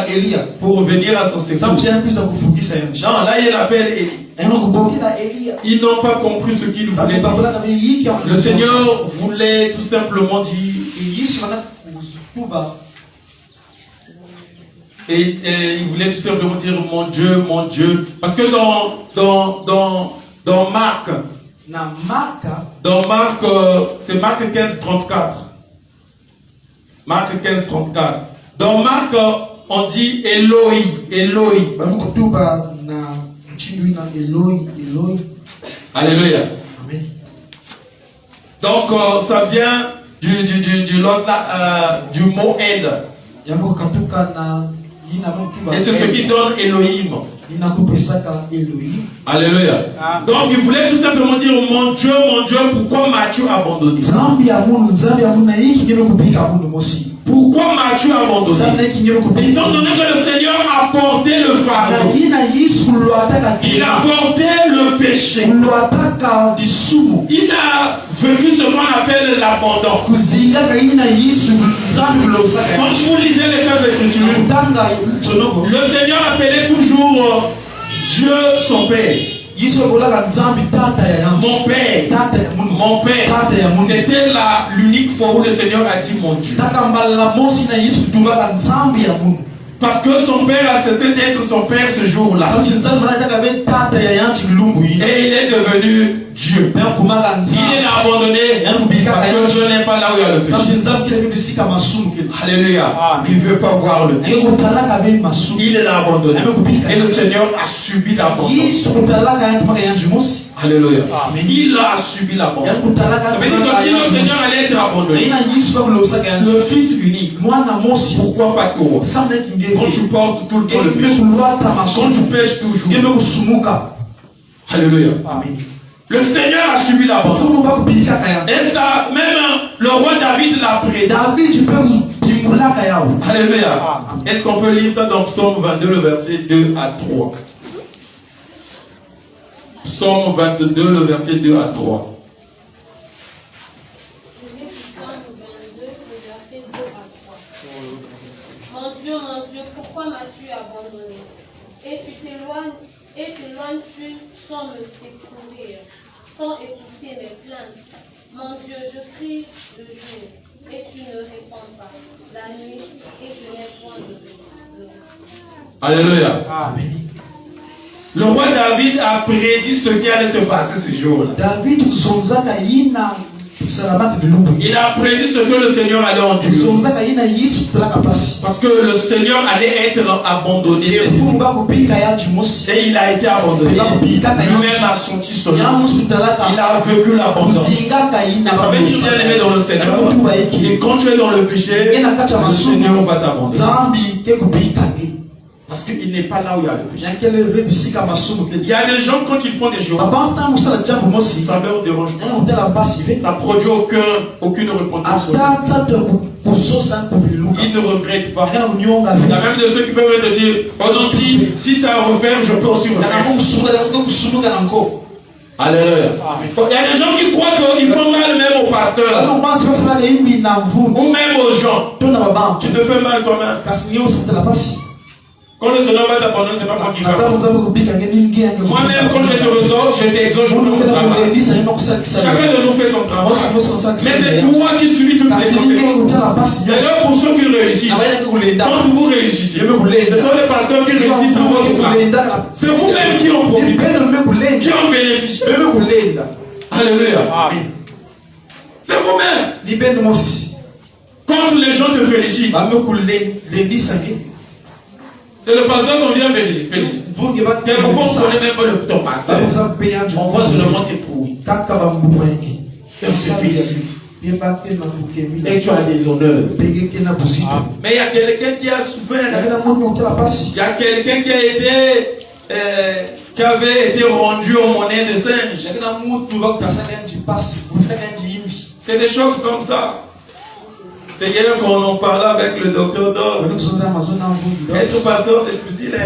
Élie pour venir à son secours. Non, là il appelle Élie. Ils n'ont pas compris ce qu'il voulait dire. Le Seigneur voulait tout simplement dire, et il voulait tout simplement dire mon Dieu. Parce que dans Marc, c'est Marc 15, 34. Marc 15, 34. Dans Marc, on dit Eloi. Alléluia. Amen. Donc, ça vient du mot aide. Et c'est ce qui donne Elohim. Alléluia. Donc il voulait tout simplement dire mon Dieu, pourquoi m'as-tu abandonné? Pourquoi m'as-tu abandonné? Étant donné que le Seigneur a porté le fardeau, il a porté le péché, il a vécu ce qu'on appelle l'abandon. Quand vous lisez les Saintes Écritures, le Seigneur appelait toujours Dieu son Père. Mon Père. C'était l'unique fois où le Seigneur a dit mon Dieu. Parce que son père a cessé d'être son père ce jour-là. Et il est devenu Dieu. Il est abandonné parce que je n'ai pas là où il y a le péché. Alléluia. Il ne veut pas voir le péché. Il est abandonné. Et le Seigneur a subi l'abandon. Alléluia. Il a subi l'abandon. Ça veut dire que si le Seigneur allait être abandonné, le Fils unique, pourquoi pas toi? Quand tu portes tout le temps le péché, quand tu pêches toujours. Alléluia. Le Seigneur a subi l'abandon. Et ça, même le roi David l'a prédit. Alléluia. Est-ce qu'on peut lire ça dans Psaume 22, le verset 2 à 3? Psaume 22, le verset 2 à 3. Mon Dieu, pourquoi m'as-tu abandonné? Et t'éloignes-tu sans me secourir, sans écouter mes plaintes? Mon Dieu, je crie le jour, et tu ne réponds pas. La nuit, et je n'ai point de repos. Alléluia. Amen. Le roi David a prédit ce qui allait se passer ce jour-là. Il a prédit ce que le Seigneur allait endurer. Parce que le Seigneur allait être abandonné. Et il a été abandonné. Lui-même a senti cela. Il a vécu l'abandon. Ça veut dire bien aimé dans le Seigneur. Et quand tu es dans le péché, le Seigneur va t'abandonner. Parce qu'il n'est pas là où il y a le péché. Il y a des gens, quand ils font des choses, ça leur dérange pas. Ça produit aucune repentance. Ils ne regrettent pas. Il y a même de ceux qui peuvent te dire, oh non, si ça refaire, je peux aussi refaire. Alléluia. Il y a des gens qui croient qu'ils font mal même au pasteur ou même aux gens. Tu te fais mal toi-même. Quand le Seigneur va t'abandonner, c'est pas moi qui va. Moi-même, quand je te ressors, je t'exhorte, je fais mon travail. Chacun de nous fait son travail. Mais c'est toi qui subis toutes les conséquences. D'ailleurs, pour ceux qui réussissent, quand vous réussissez, ce sont les pasteurs qui réussissent à votre part. C'est vous-même qui en profitez, qui en bénéficiez. Alléluia. C'est vous-même. Quand les gens te félicitent, c'est le pasteur qu'on vient féliciter. Quelquefois, on ne connaît même pas ton pasteur. On voit seulement tes fruits. On se félicite. Et tu as des honneurs. Mais il y a quelqu'un qui a souffert. Il y a quelqu'un qui avait été rendu en monnaie de singe. C'est des choses comme ça. C'est hier qu'on en parlait avec le docteur Dor. Et ce pasteur s'est suicidé.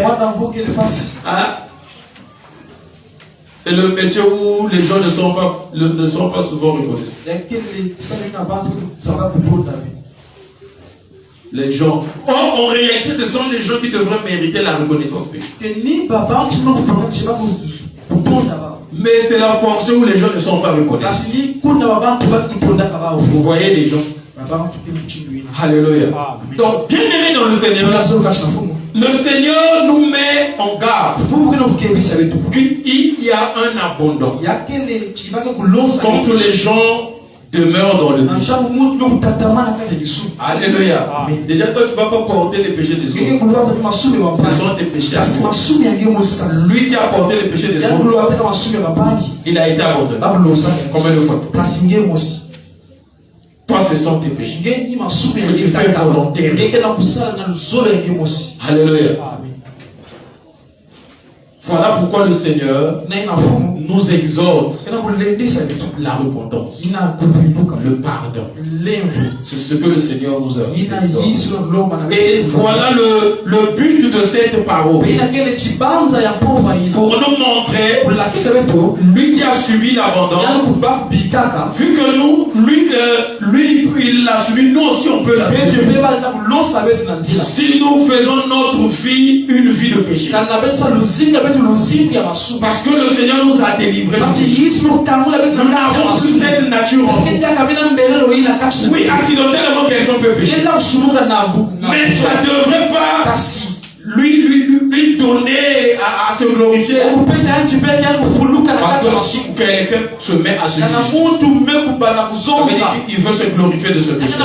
C'est le métier où les gens ne sont pas souvent reconnaissants. Les gens. Or, en réalité, ce sont les gens qui devraient mériter la reconnaissance. Mais c'est la fonction où les gens ne sont pas reconnaissants. Vous voyez les gens. Alléluia. Donc, bien aimé dans le Seigneur, le Seigneur nous met en garde qu'il y a un abandon quand les gens demeurent dans le péché. Alléluia. Déjà, toi, tu ne vas pas porter les péchés des autres. Ce sont tes péchés. Lui qui a porté les péchés des autres, il a été abandonné. Combien de fois? Toi, ce sont tes péchés. Que tu fais volontairement. Alléluia. Voilà pourquoi le Seigneur nous exhorte la repentance, le pardon. C'est ce que le Seigneur nous a dit. Et voilà le but de cette parole. Pour nous montrer lui qui a subi l'abandon, vu que lui il l'a subi, nous aussi on peut la vivre. Si nous faisons notre vie une vie de péché. Parce que le Seigneur nous a délivrés. Nous n'avons plus cette nature en nous. Oui, accidentellement quelqu'un peut pécher. Mais ça ne devrait pas lui donner à se glorifier. Parce que si quelqu'un se met à se justifier, il veut se glorifier de ce péché.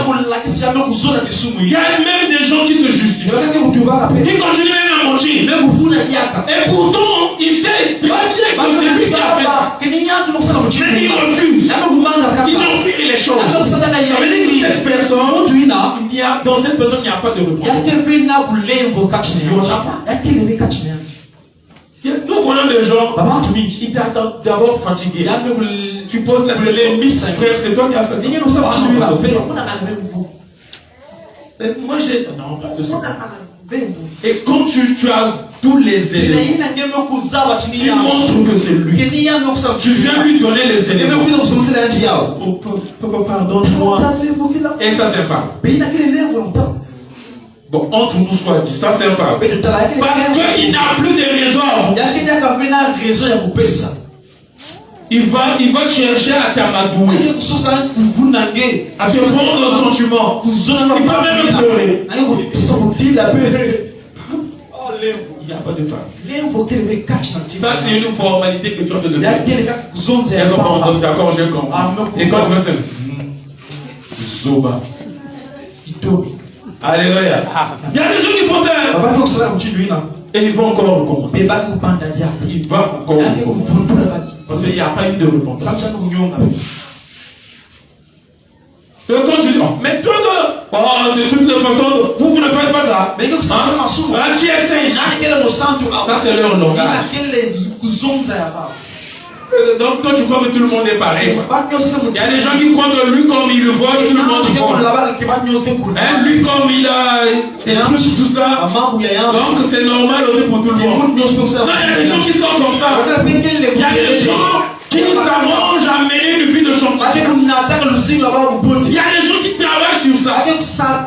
Il y a même des gens qui se justifient, qui continuent même à mentir. Et pourtant, il sait très bien que c'est lui qui a fait ça. Mais il refuse. Il empire les choses. Ça veut dire que cette personne, dans cette personne, il n'y a pas de repentance. Nous voyons des gens, ils t'attendent d'abord fatigués. Tu poses la question, frère, c'est toi qui as fait ça. Moi j'ai. Non, pas ce soir. Et quand tu as tous les éléments qui montrent que c'est lui, tu viens lui donner les éléments. Pardonne-moi. Et ça c'est pas. Bon, entre nous soit dit, ça c'est pas. Parce qu'il n'a plus de raison à vous. Il va chercher à t'amadouer, à te prendre le sentiment. Il va même pleurer. Il n'y a pas de part. Ça c'est une formalité que tu vas te donner. D'accord, j'ai compris. Et quand tu vas te Zoba. Alléluia. Il y a des gens qui font ça. Et ils vont encore recommencer. Il va encore recommencer. Parce qu'il n'y a pas eu de repentance. Et quand tu dis, mais toi, de toutes les façons, vous ne faites pas ça. Qui essaye ça? Ça c'est leur langage. Donc toi tu crois que tout le monde est pareil. Il y a des gens qui croient que lui comme il le voit, tout le monde le voit. Lui comme il a des trucs tout ça, donc c'est normal aussi pour tout le monde. Non, il y a des gens qui sont comme ça. Il y a des gens qui s'arrangent à mener une vie de chantier. Il y a des gens qui travaillent sur ça.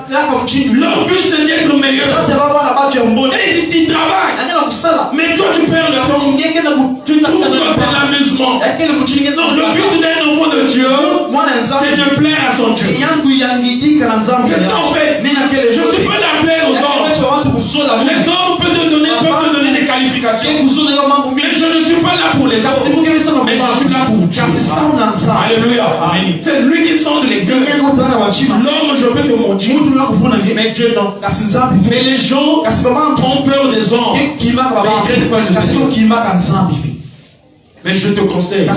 Leur but c'est d'être meilleur. Et ils travaillent. Mais toi tu perds le temps. Tu trouves que c'est l'amusement. Non, le but d'un enfant de Dieu, c'est de plaire à son Dieu. Qu'est-ce qu'on fait? Je ne suis pas d'appeler aux hommes. Les hommes peuvent te donner des qualifications. Mais je ne suis pas là pour les hommes. Mais je suis là pour Dieu. Alléluia. C'est lui qui sonde les gueules. L'homme, je peux te montrer. Mais Dieu non. Mais les gens ont peur des hommes. Mais ils ne craignent pas le Seigneur. Mais je te conseille, il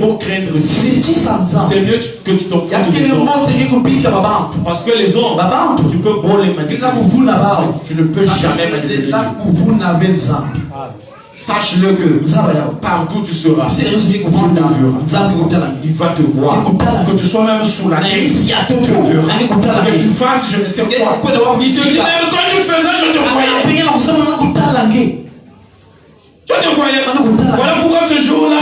faut craindre Dieu. C'est mieux que tu t'en fous des hommes. Parce que les hommes, tu peux bon les manipuler. Tu ne peux jamais manipuler Dieu. Sache-le que partout tu seras, Dieu te verra. Il va te voir. Que tu sois même sous la terre, il te verra. Que tu fasses je ne sais quoi. Il se dit même quand tu faisais, je te croyais. Tu te croyais. Voilà pourquoi ce jour-là,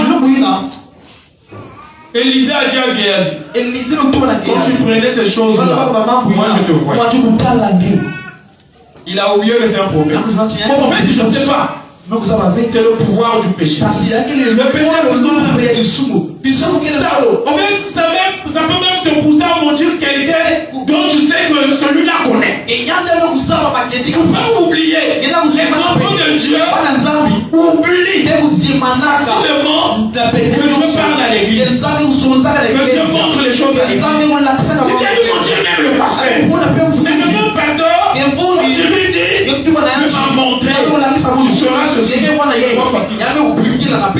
Élisée a dit à Géasi, quand tu prenais ces choses-là, moi je te voyais. Il a oublié que c'est un prophète. Mon prophète, je ne sais pas. C'est le pouvoir du péché. Le péché, ça peut même te pousser à mentir quelqu'un dont tu sais que celui-là connaît. Tu peux pas oublier. Les enfants de Dieu oublient facilement que Dieu parle à l'église. Que Dieu montre les choses à l'église. Tu viens de mentir même le pasteur. Mais même le pasteur, tu lui dis, tu m'as montré, tu seras ceci.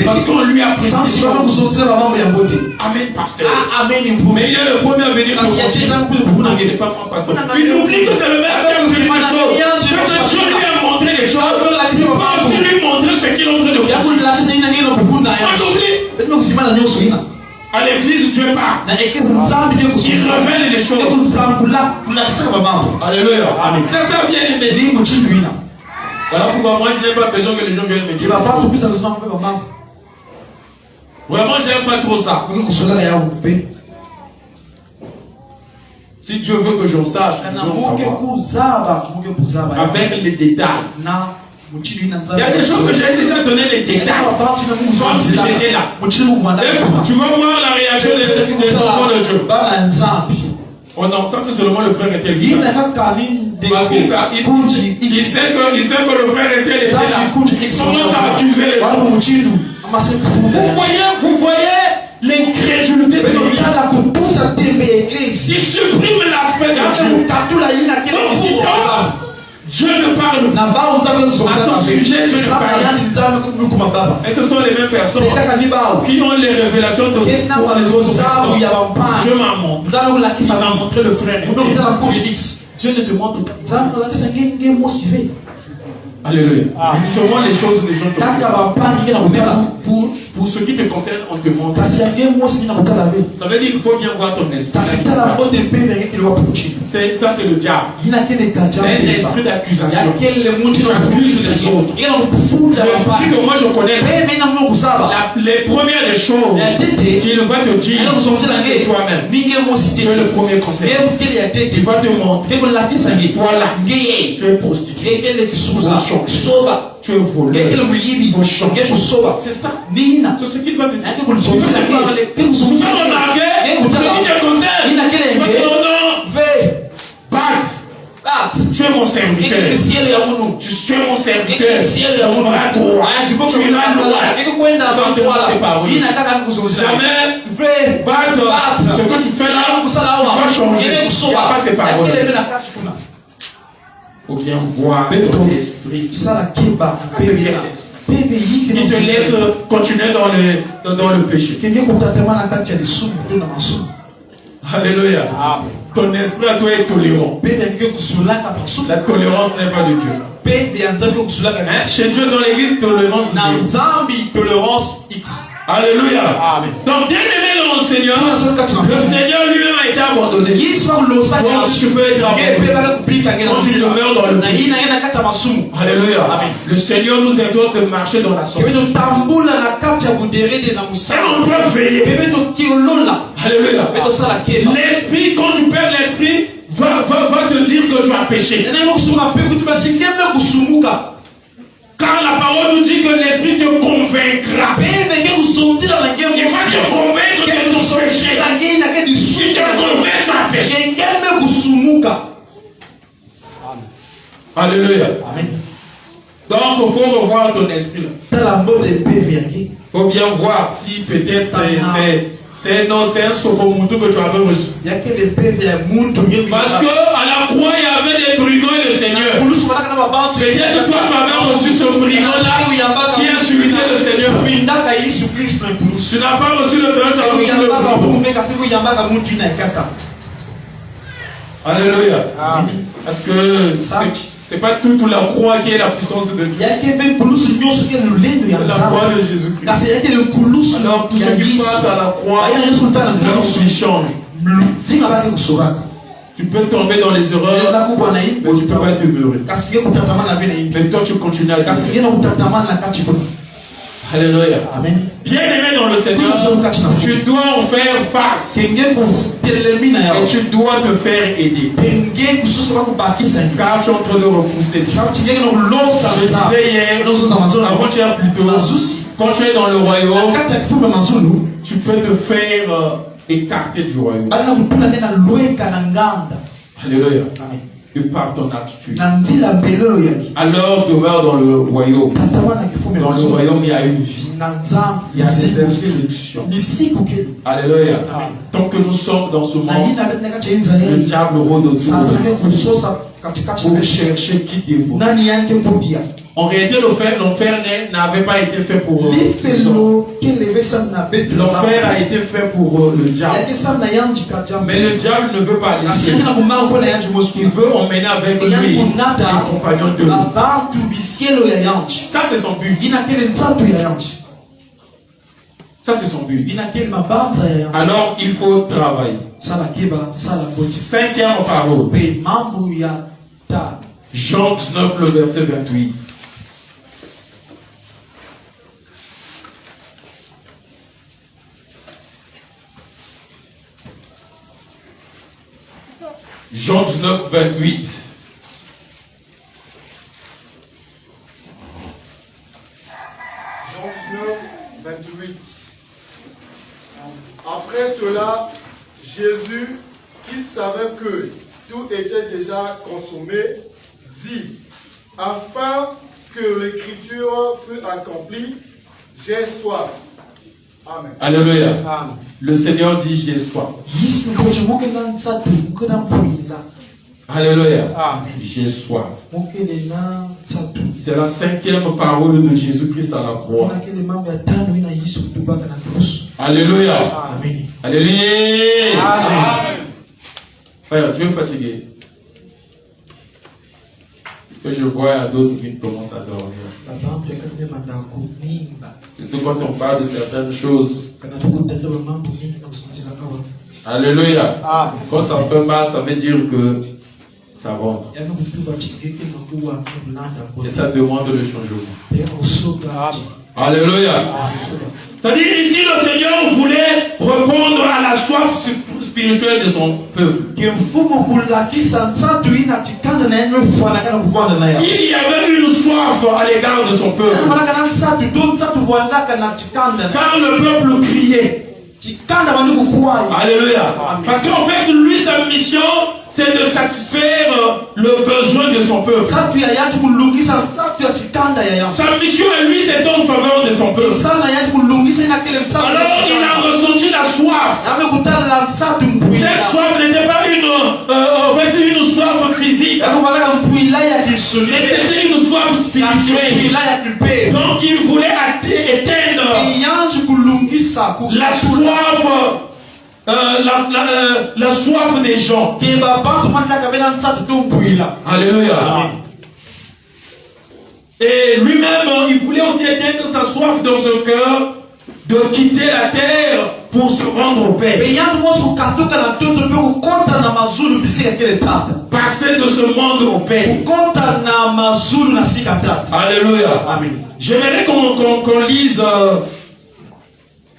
Parce qu'on lui a pris des choses. Amen, pasteur. Mais il est le premier à venir pour c'est pas mon pasteur. Il oublie que c'est le même qui a fait les choses. Que Dieu lui a montré les choses. Tu peux aussi lui montrer ce qu'il est en train de faire. On oublie. À l'église, Dieu parle. Il révèle les choses. Alléluia. Amen. C'est ça, bien aimé. Voilà pourquoi moi je n'ai pas besoin que les gens viennent me dire. Vraiment, je n'aime pas trop ça. Si Dieu veut que j'en sache, avec les détails. Il y a des choses que j'ai déjà donné les détails. Comme si j'étais là. Tu vas voir la réaction des enfants de Dieu. Oh non, ça c'est seulement le frère était là. Parce qu'il sait que le frère était là. Il commence à accuser les gens. Vous voyez l'incrédulité de l'Église. Il supprime l'aspect de Dieu. Dieu ne parle à son sujet, Dieu ne parle. Et ce sont les mêmes personnes qui ont les révélations pour les autres personnes. Dieu m'a montré. Il m'a montré le frère. Dieu ne te montre pas. Alléluia. Seulement les choses des gens te montrent. Pour ce qui te concerne, on te montre. Ça veut dire qu'il faut bien voir ton esprit. Ça, c'est le diable. C'est un esprit d'accusation. Tu accuses les autres. L'esprit que moi je connais, les premières des choses qu'il va te dire, c'est toi-même. Tu es le premier conseil. Il va te montrer. Toi là, tu es prostitué. Tu es voleur. C'est ça. C'est ce qu'il va te dire. Tu vas remarquer. Tu te conseilles. Tu es mon serviteur. Tu es mon serviteur. Tu es là droit. Jamais battre ce que tu fais là. Tu vas changer. Il n'y a pas ces paroles. Ou bien voir ton esprit. Qui te laisse continuer dans le péché. Alléluia. Ton esprit à toi est tolérant. La tolérance n'est pas de Dieu. Chez Dieu dans l'église, tolérance tolérance X. Alléluia. Amen. Donc bien aimé dans le Seigneur, le Seigneur lui-même a été abandonné. Quand tu peux être abandonné, quand tu demeures dans le péché. Alléluia. Amen. Le Seigneur nous exhorte de marcher dans la sortie. Et on doit veiller. Alléluia. L'esprit, quand tu perds l'esprit, va te dire que tu as péché. Car la parole nous dit que l'esprit te convaincra. Il va te convaincre de ton péché. Il te convainc de ton péché. Alléluia. Amen. Donc il faut revoir ton esprit. Il faut bien voir si peut-être c'est un sobomutu que tu avais reçu. Parce que à la croix il y avait des brigands et le Seigneur. Peut-être que toi tu avais reçu ce brigand-là qui insultait le Seigneur. Tu n'as pas reçu le Seigneur, tu as reçu le brigand. Alléluia. Parce que c'est pas toute la croix qui est la puissance de Dieu. La croix de Jésus-Christ. Alors tout ce qui passe à la croix, leur vie change. Tu peux tomber dans les erreurs, mais tu ne peux pas demeurer. Mais toi tu continues à demeurer. Alléluia. Amen. Bien aimé dans le Seigneur, tu dois en faire face. Et tu dois te faire aider. Car tu es en train de repousser. Je disais hier, avant-hier plutôt, quand tu es dans le royaume, tu peux te faire écarter du royaume. Alléluia. Amen. De par ton attitude. Alors demeure dans le royaume. Dans le royaume, il y a une vie. Il y a des instructions. Alléluia. Amen. Tant que nous sommes dans ce monde, le diable rôde autour de nous pour chercher qui dévoue. En réalité, l'enfer n'avait pas été fait pour les hommes. L'enfer a été fait pour le diable. Mais le diable ne veut pas laisser. Il veut emmener avec lui les compagnons de lui. Ça, c'est son but. Ça, c'est son but. Alors, il faut travailler. Cinquième parole. Jean 19, le verset 28. Jean 19, 28. Jean 19, 28. Après cela, Jésus, qui savait que tout était déjà consommé, dit, afin que l'écriture fût accomplie, j'ai soif. Amen. Alléluia. Amen. Le Seigneur dit j'ai soif. Alléluia. Amen. J'ai soif. C'est la cinquième parole de Jésus-Christ à la croix. Alléluia. Amen. Alléluia. Amen. Frère, tu es fatigué. Parce que je vois à d'autres qui commencent à dormir. Surtout quand on parle de certaines choses. Alléluia. Ah. Quand ça fait mal, ça veut dire que ça rentre. Et ça demande le changement. Alléluia. C'est-à-dire ici le Seigneur voulait répondre à la soif spirituelle de son peuple. Il y avait une soif à l'égard de son peuple. Car le peuple criait. Alléluia. Parce qu'en fait, lui, sa mission, c'est de satisfaire le besoin de son peuple. Sa mission à lui, c'est en faveur de son peuple. Alors, il a ressenti la soif. Cette soif n'était pas une soif physique. Mais c'était une soif spirituelle. Donc, il voulait éteindre la soif la soif des gens. Alléluia. Amen. Et lui-même, il voulait aussi éteindre sa soif dans son cœur de quitter la terre pour se rendre au Père. Passer de ce monde au Père. Alléluia. Amen. J'aimerais qu'on lise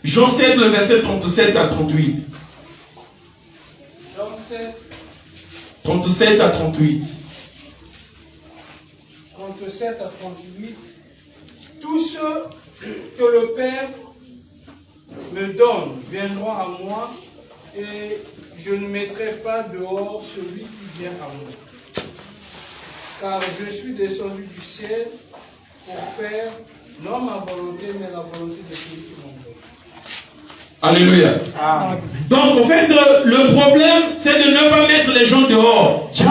Jean 7, le verset 37 à 38. Jean 7. 37 à 38. 37 à 38. Tous ceux que le Père me donne viendront à moi, et je ne mettrai pas dehors celui qui vient à moi. Car je suis descendu du ciel pour faire non ma volonté, mais la volonté de celui qui m'envoie. Alléluia. Amen. Donc en fait le problème c'est de ne pas mettre les gens dehors. C'est de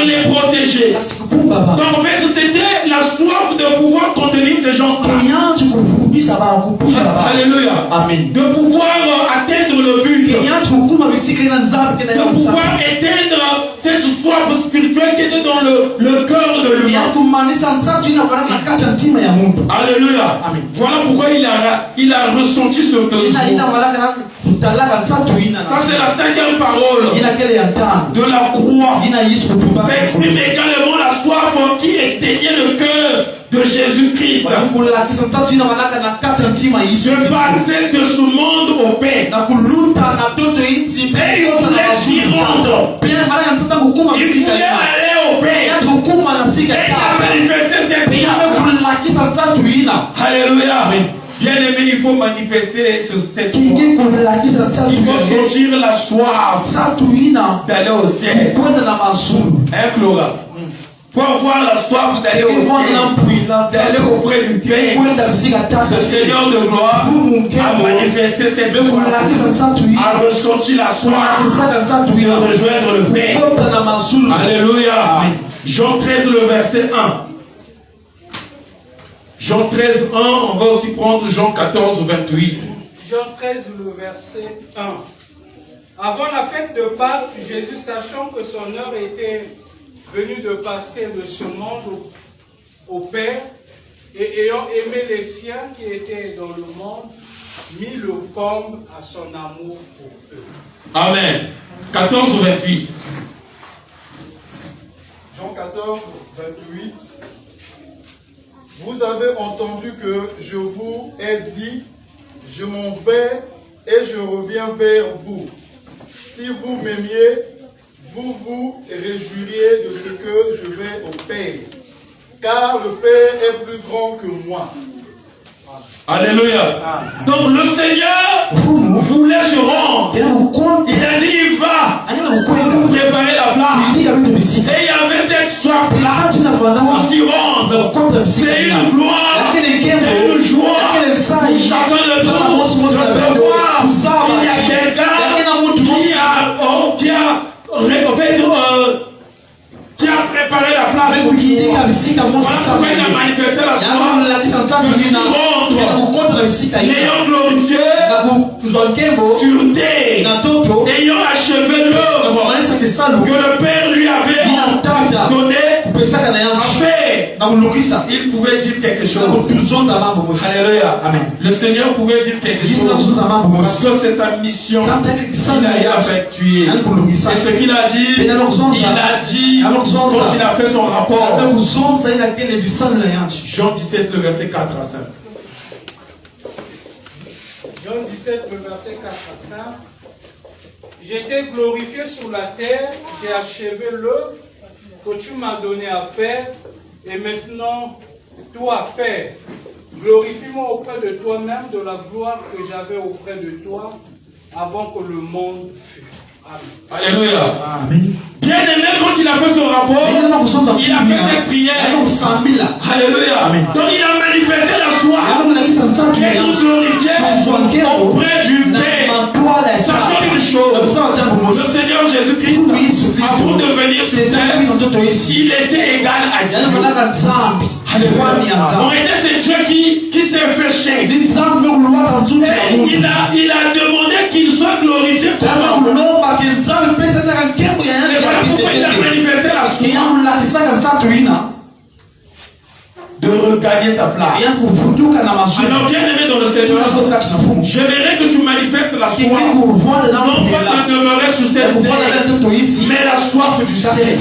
les protéger. Donc en fait c'était la soif de pouvoir contenir ces gens. Alléluia. Amen. De pouvoir atteindre le but. De pouvoir éteindre cette soif spirituelle qui était dans le cœur de l'humain. Alléluia. Amen. Voilà pourquoi il a ressenti ce besoin. Ça c'est la cinquième parole de la croix. Ça exprime également la soif qui éteignait le cœur de Jésus-Christ. Je passais de ce monde au Père. Et il voulait s'y rendre. Il voulait aller au Père. Et il a manifesté cette soif. Alléluia. Bien aimé, il faut manifester cette soif. Il faut sentir la soif d'aller au ciel. Clora. Pour avoir la soif d'aller au ciel, d'aller auprès du Père, le Seigneur de gloire a manifesté cette soif, a ressenti la soif de rejoindre le Père. Alléluia. Jean 13, le verset 1. Jean 13, 1, on va aussi prendre Jean 14, 28. Jean 13, le verset 1. Avant la fête de Pâques, Jésus, sachant que son heure était venue de passer de ce monde au Père, et ayant aimé les siens qui étaient dans le monde, mit le comble à son amour pour eux. Amen. 14, 28. Jean 14, 28. Vous avez entendu que je vous ai dit, je m'en vais et je reviens vers vous. Si vous m'aimiez, vous vous réjouiriez de ce que je vais au Père. Car le Père est plus grand que moi. Alléluia. Donc le Seigneur voulait se rendre. Il a dit il va pour préparer la place. Et il y avait cette soif là pour s'y rendre. C'est une gloire, c'est une joie. Chacun de nous, je sais voir, il y a quelqu'un qui a préparé la place. Voilà il a manifesté la soif de s'y rendre, l'ayant glorifié sur terre, ayant achevé l'œuvre que le Père lui avait donné afin. Il pouvait dire quelque chose. Alléluia. Amen. Le Seigneur pouvait dire quelque chose parce que c'est sa mission qu'il a effectuée. Et ce qu'il a dit, il a dit quand il a fait son rapport. Jean 17, le verset 4 à 5. Jean 17, le verset 4 à 5. J'étais glorifié sur la terre, j'ai achevé l'œuvre que tu m'as donné à faire, et maintenant, toi, Père, glorifie-moi auprès de toi-même de la gloire que j'avais auprès de toi avant que le monde fût. Amen. Alléluia. Amen. Bien aimé, quand il a fait son rapport, il a fait cette prière. Alléluia. Amen. Donc il a manifesté la soif et nous glorifié auprès du Père. Sachant une chose, le Seigneur Jésus-Christ, avant de venir sur terre, il était égal à Dieu. On était ce Dieu qui s'est fait chair. Et il a demandé de regagner sa place. Alors bien aimé dans le Seigneur, j'aimerais que tu manifestes la soif, non pas de demeurer sous cette terre, mais la soif du ciel.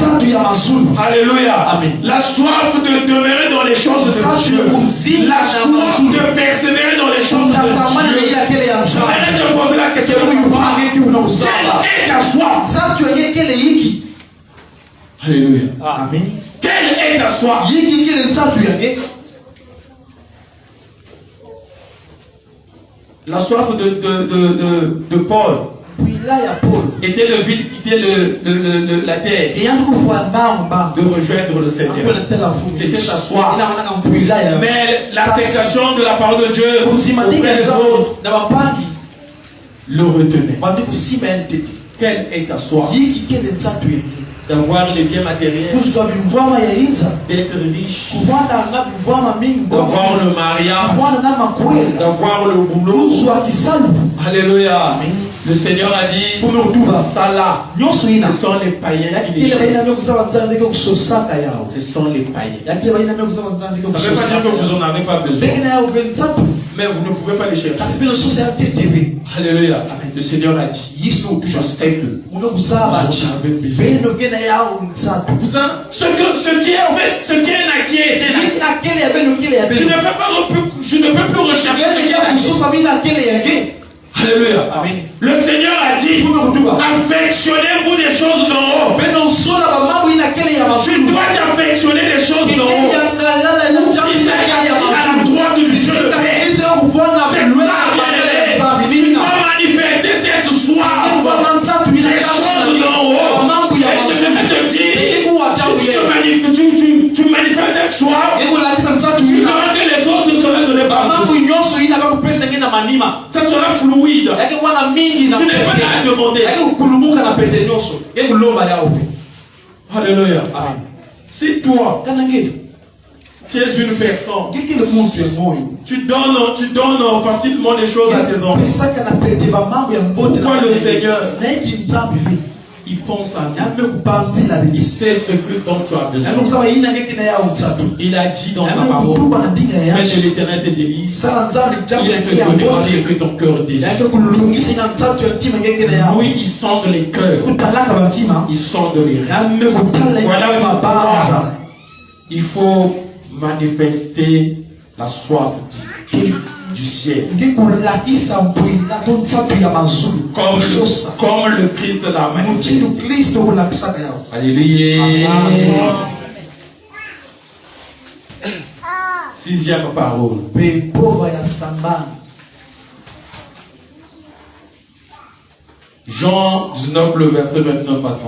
Alléluia. Amen. La soif de demeurer dans les choses de Dieu, la soif de persévérer dans les choses de Dieu. J'aimerais te poser la question, quelle est ta soif? Alléluia. Amen. Quelle est ta soif? La soif de Paul était le vide, était la terre, de rejoindre le Seigneur. C'était sa soif. Mais l'acceptation de la parole de Dieu auprès des autres le retenait. Quelle est ta soif? D'avoir les biens matériels, d'être riche, d'avoir le mariage, d'avoir le boulot. Alléluia. Le Seigneur a dit, ça là, ce sont les païens qui les cherchent. Ce sont les païens. Ça ne veut pas dire que vous n'en avez pas besoin, mais vous ne pouvez pas les chercher. Alléluia. Le Seigneur a dit, je sais que vous en avez besoin. Ce qui est en fait, ce qui est naqué, je ne peux plus rechercher ce qui est naqué. Alléluia. Amen. Le Seigneur a dit, affectionnez-vous des choses d'en haut. Tu dois t'affectionner des choses d'en haut. Il s'est assis à la droite du Dieu de paix. C'est ça, bien-aimé. Tu dois manifester cette soif, les choses d'en haut. Et je vais te dire, tu manifestes cette soif, tu verras que les autres seraient donnés par Dieu. Ça sera fluide. Tu n'es pas là à demander. Alléluia. Si toi, tu es une personne, tu donnes facilement des choses à tes enfants. Pourquoi le Seigneur, il pense à toi. Il sait ce dont tu as besoin. Il a dit dans sa parole, fais de l'Éternel tes délices. Il te donnera ce que ton cœur désire. Oui, il sonde les cœurs. Il sonde les rêves. Voilà pourquoi il faut manifester la soif du ciel. Comme le Christ l'a manifesté. Alléluia. Sixième parole. Jean 19, le verset 29 à 30.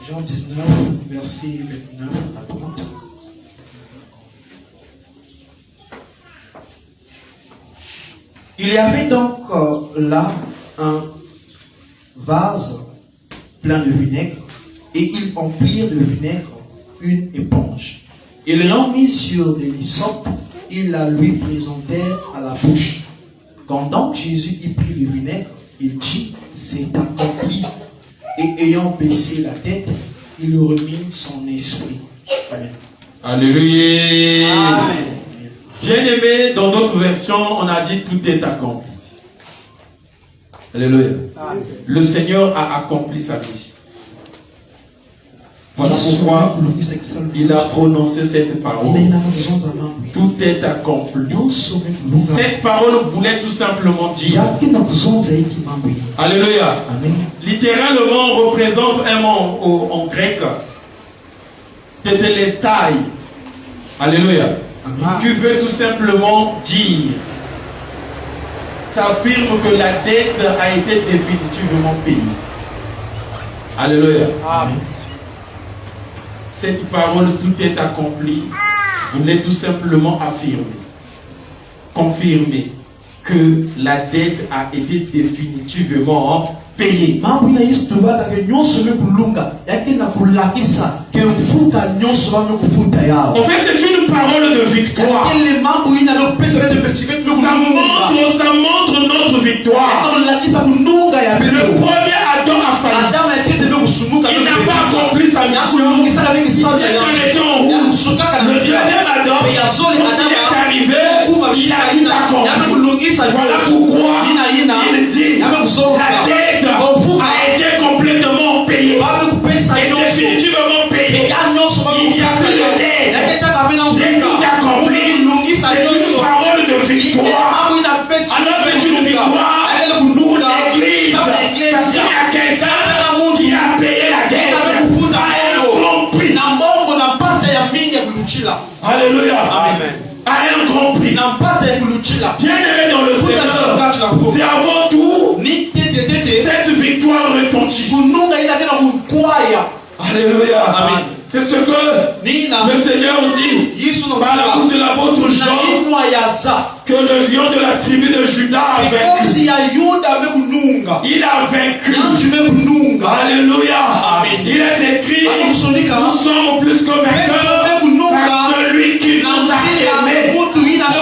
Jean 19, verset 29 à 30. Il y avait donc là un vase plein de vinaigre, et ils emplirent de vinaigre une éponge. Et l'ayant mis sur des lysopes, ils la lui présentèrent à la bouche. Quand donc Jésus y prit le vinaigre, il dit, c'est accompli. Et ayant baissé la tête, il remit son esprit. Amen. Alléluia. Amen. Bien aimé, dans d'autres versions, on a dit tout est accompli. Alléluia. Amen. Le Seigneur a accompli sa mission. Voilà pourquoi il a prononcé cette parole. Tout est accompli. Cette parole voulait tout simplement dire. Alléluia. Amen. Littéralement, on représente un mot en grec. Tetelestai. Alléluia. Amen. Tu veux tout simplement dire, ça affirme que la dette a été définitivement payée. Alléluia. Amen. Cette parole, tout est accompli, voulait tout simplement affirmer, confirmer que la dette a été définitivement payée. En fait, c'est une parole de victoire. Ça montre notre victoire. Le premier Adam a failli. Il n'a pas était en route. Le deuxième Adam, quand il est arrivé, il a dit d'accord. Voilà pourquoi il dit la dette a été complètement payée. Et définitivement payée. Il y a plus de dette. J'ai tout accompli. C'est une parole de victoire. Alors c'est une victoire pour l'Église. Parce qu'il y a quelqu'un qui a payé la dette. Alléluia. Amen. À un grand prix. Bien aimé dans le Seigneur, c'est avant tout cette victoire retentit. Alléluia. Amen. C'est ce que le Seigneur dit par la bouche de l'apôtre Jean, que le lion de la tribu de Juda a vaincu. Il a vaincu. Alléluia. Amen. Il est écrit, nous sommes plus que vainqueurs par celui qui nous a aimés.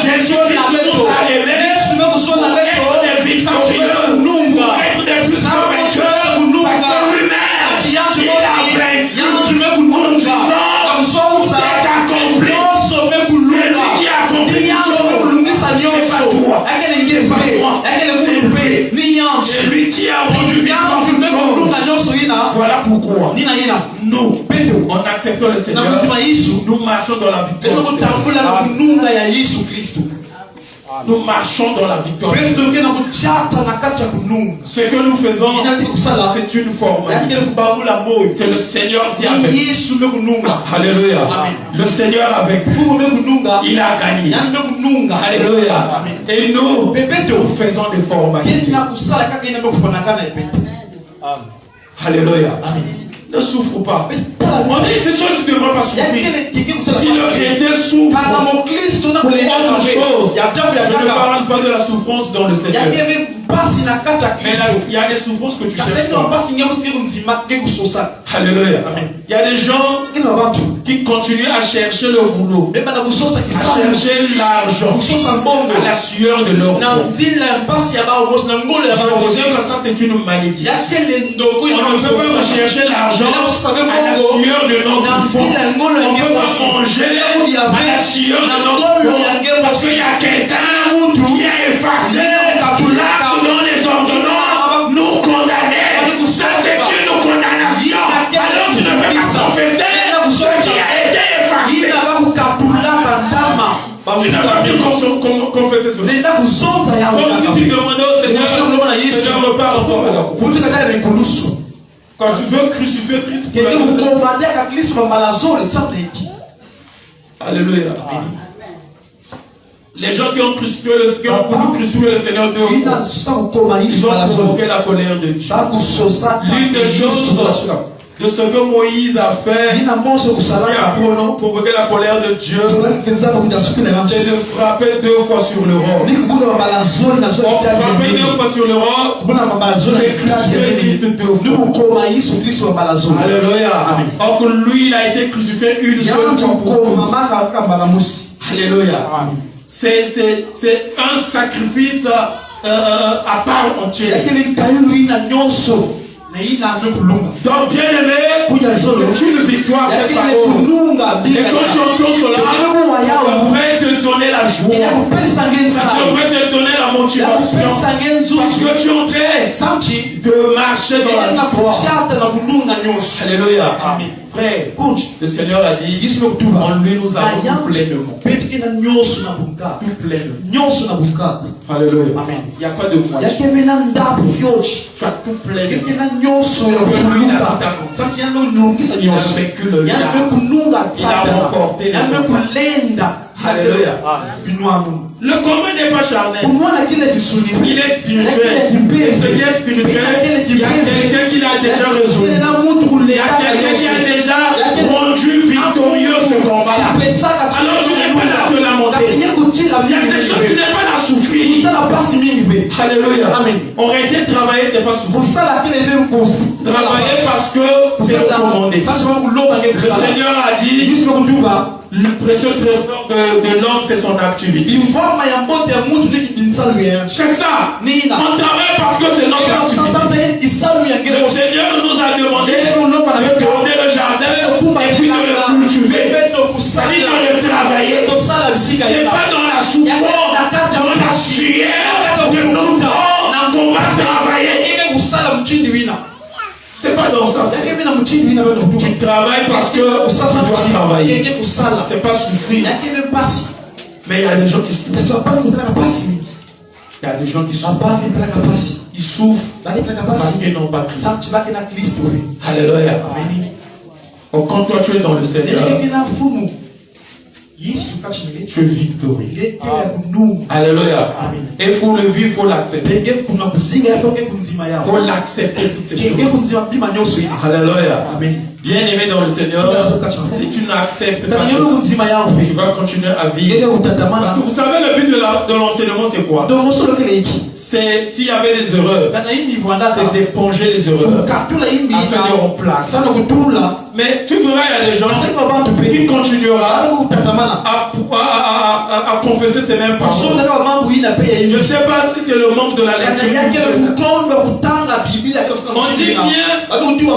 Jésus-Christ nous a aimés pour être des victorieux, pour être des plus que vainqueurs, parce que lui-même, il a vaincu. En disant, c'est accompli. C'est lui qui a accompli. C'est pas toi. C'est pas moi. C'est lui qui a rendu victoire. Voilà pourquoi nous, en acceptant le Seigneur, nous marchons dans la victoire. Nous marchons dans la victoire. Ce que nous faisons, c'est une formalité. C'est le Seigneur qui a fait. Alléluia. Le Seigneur avec vous, il a gagné. Alléluia. Et nous faisons des formalités. Alléluia. Ne souffre pas. On dit ces choses ne devraient pas souffrir. Si le chrétien souffre pour autre chose, je ne parle pas de la souffrance dans le Seigneur. Mais il y a des souffrances que tu cherches pas. Alléluia. Il y a des gens qui continuent à chercher le boulot, à chercher l'argent, à la sueur de leur front. Je dis que ça c'est une maladie. On ne peut pas rechercher l'argent à la sueur de notre front. On ne peut pas manger à la sueur de notre front. Parce qu'il y a quelqu'un qui a effacé l'acte dans les ordonnances, nous condamner. Ça c'est une condamnation. Alors tu ne peux pas confesser ce qui a été effacé. Tu n'as pas bien confessé cela. Comme si tu demandais au Seigneur, Seigneur repart encore. Quand tu veux crucifier Christ, alléluia. Les gens qui ont crucifié le Seigneur deux fois, ils ont provoqué la colère de Dieu. L'une des choses de ce que Moïse a fait, qui a provoqué la colère de Dieu, c'est de frapper deux fois sur le roi. Frapper deux fois sur le roi, c'est crucifier Christ deux fois. Alléluia. Or que lui, il a été crucifié une seule fois. Alléluia. C'est un sacrifice à part entière. Donc bien aimé, c'est une victoire cette parole. Et quand tu entends cela, ça devrait te donner la joie. Ça devrait te donner la motivation. Parce que tu es en train de marcher dans la victoire. Alléluia. Amen. Frère, le Seigneur a dit, en lui nous avons tout pleinement. Tout pleinement. Alléluia. Amen. Il n'y a pas de moitié. Tu as tout pleinement. Il a vécu le diable. Il a remporté les combats. Alléluia. Le combat n'est pas charnel. Il est spirituel. Et ce qui est spirituel, il y a quelqu'un qui l'a déjà résolu. Il y a quelqu'un qui a déjà rendu victorieux ce combat-là. Alors tu n'es pas là de lamenter. Il y a des choses, tu n'es pas là à souffrir. Alléluia. On été travailler, ce n'est pas souffrir. Travailler parce que c'est recommandé. Le Seigneur a dit, le précieux trésor de l'homme, c'est son activité. C'est ça. On travaille parce que c'est notre activité. Le Seigneur nous a demandé de garder le jardin et puis de le travailler. C'est pas dans la souffrance, dans la sueur de nos corps qu'on va travailler. C'est pas dans ça. Tu travailles parce que tu dois travailler. C'est pas souffrir. Mais il y a des gens qui souffrent. Il y a des gens qui souffrent. Ils souffrent parce qu'ils n'ont pas Christ. Alléluia. Oh, quand toi tu es dans le Seigneur, tu es victorieux. Alléluia. Et il faut le vivre, il faut l'accepter. Il faut l'accepter toutes ces choses. Alléluia. Bien aimé dans le Seigneur, si tu n'acceptes pas, tu vas continuer à vivre. Parce que vous savez, le but de l'enseignement, c'est quoi? C'est s'il y avait des erreurs, c'est d'éponger les erreurs afin de remplacer. Mais tu verras, il y a des gens qui continueront à confesser ces mêmes paroles. Je ne sais pas si c'est le manque de la lecture. On dit bien,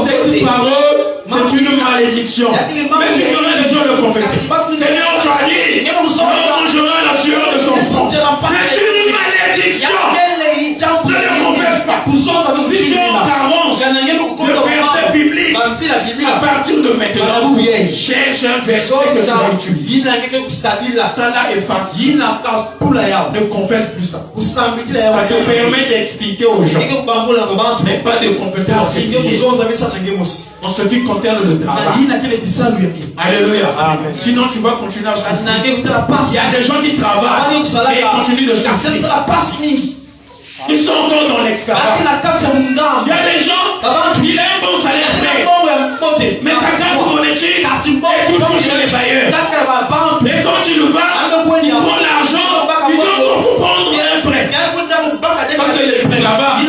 cette parole, c'est une malédiction. Mais tu verras les gens le confesser. Seigneur, tu as dit, on mangera la sueur de son front. C'est une malédiction. Ne le confesse pas. Si tu es en carence de versets bibliques, à partir de maintenant, cherche un verset que tu vas utiliser. Ça là efface. Ne confesse plus ça. Ça te permet d'expliquer aux gens, mais pas de confesser en ce qui concerne le travail. Alléluia. Sinon tu vas continuer à souffrir. Il y a des gens qui travaillent et continuent de souffrir. Ils sont encore dans l'esclavage. Il y a des gens, il a un bon salaire fait, mais sa carte monétique est toujours chez les bailleurs. Et quand tu le vas, il prend l'argent, il dit on faut prendre un prêt. Ça c'est l'esclavage.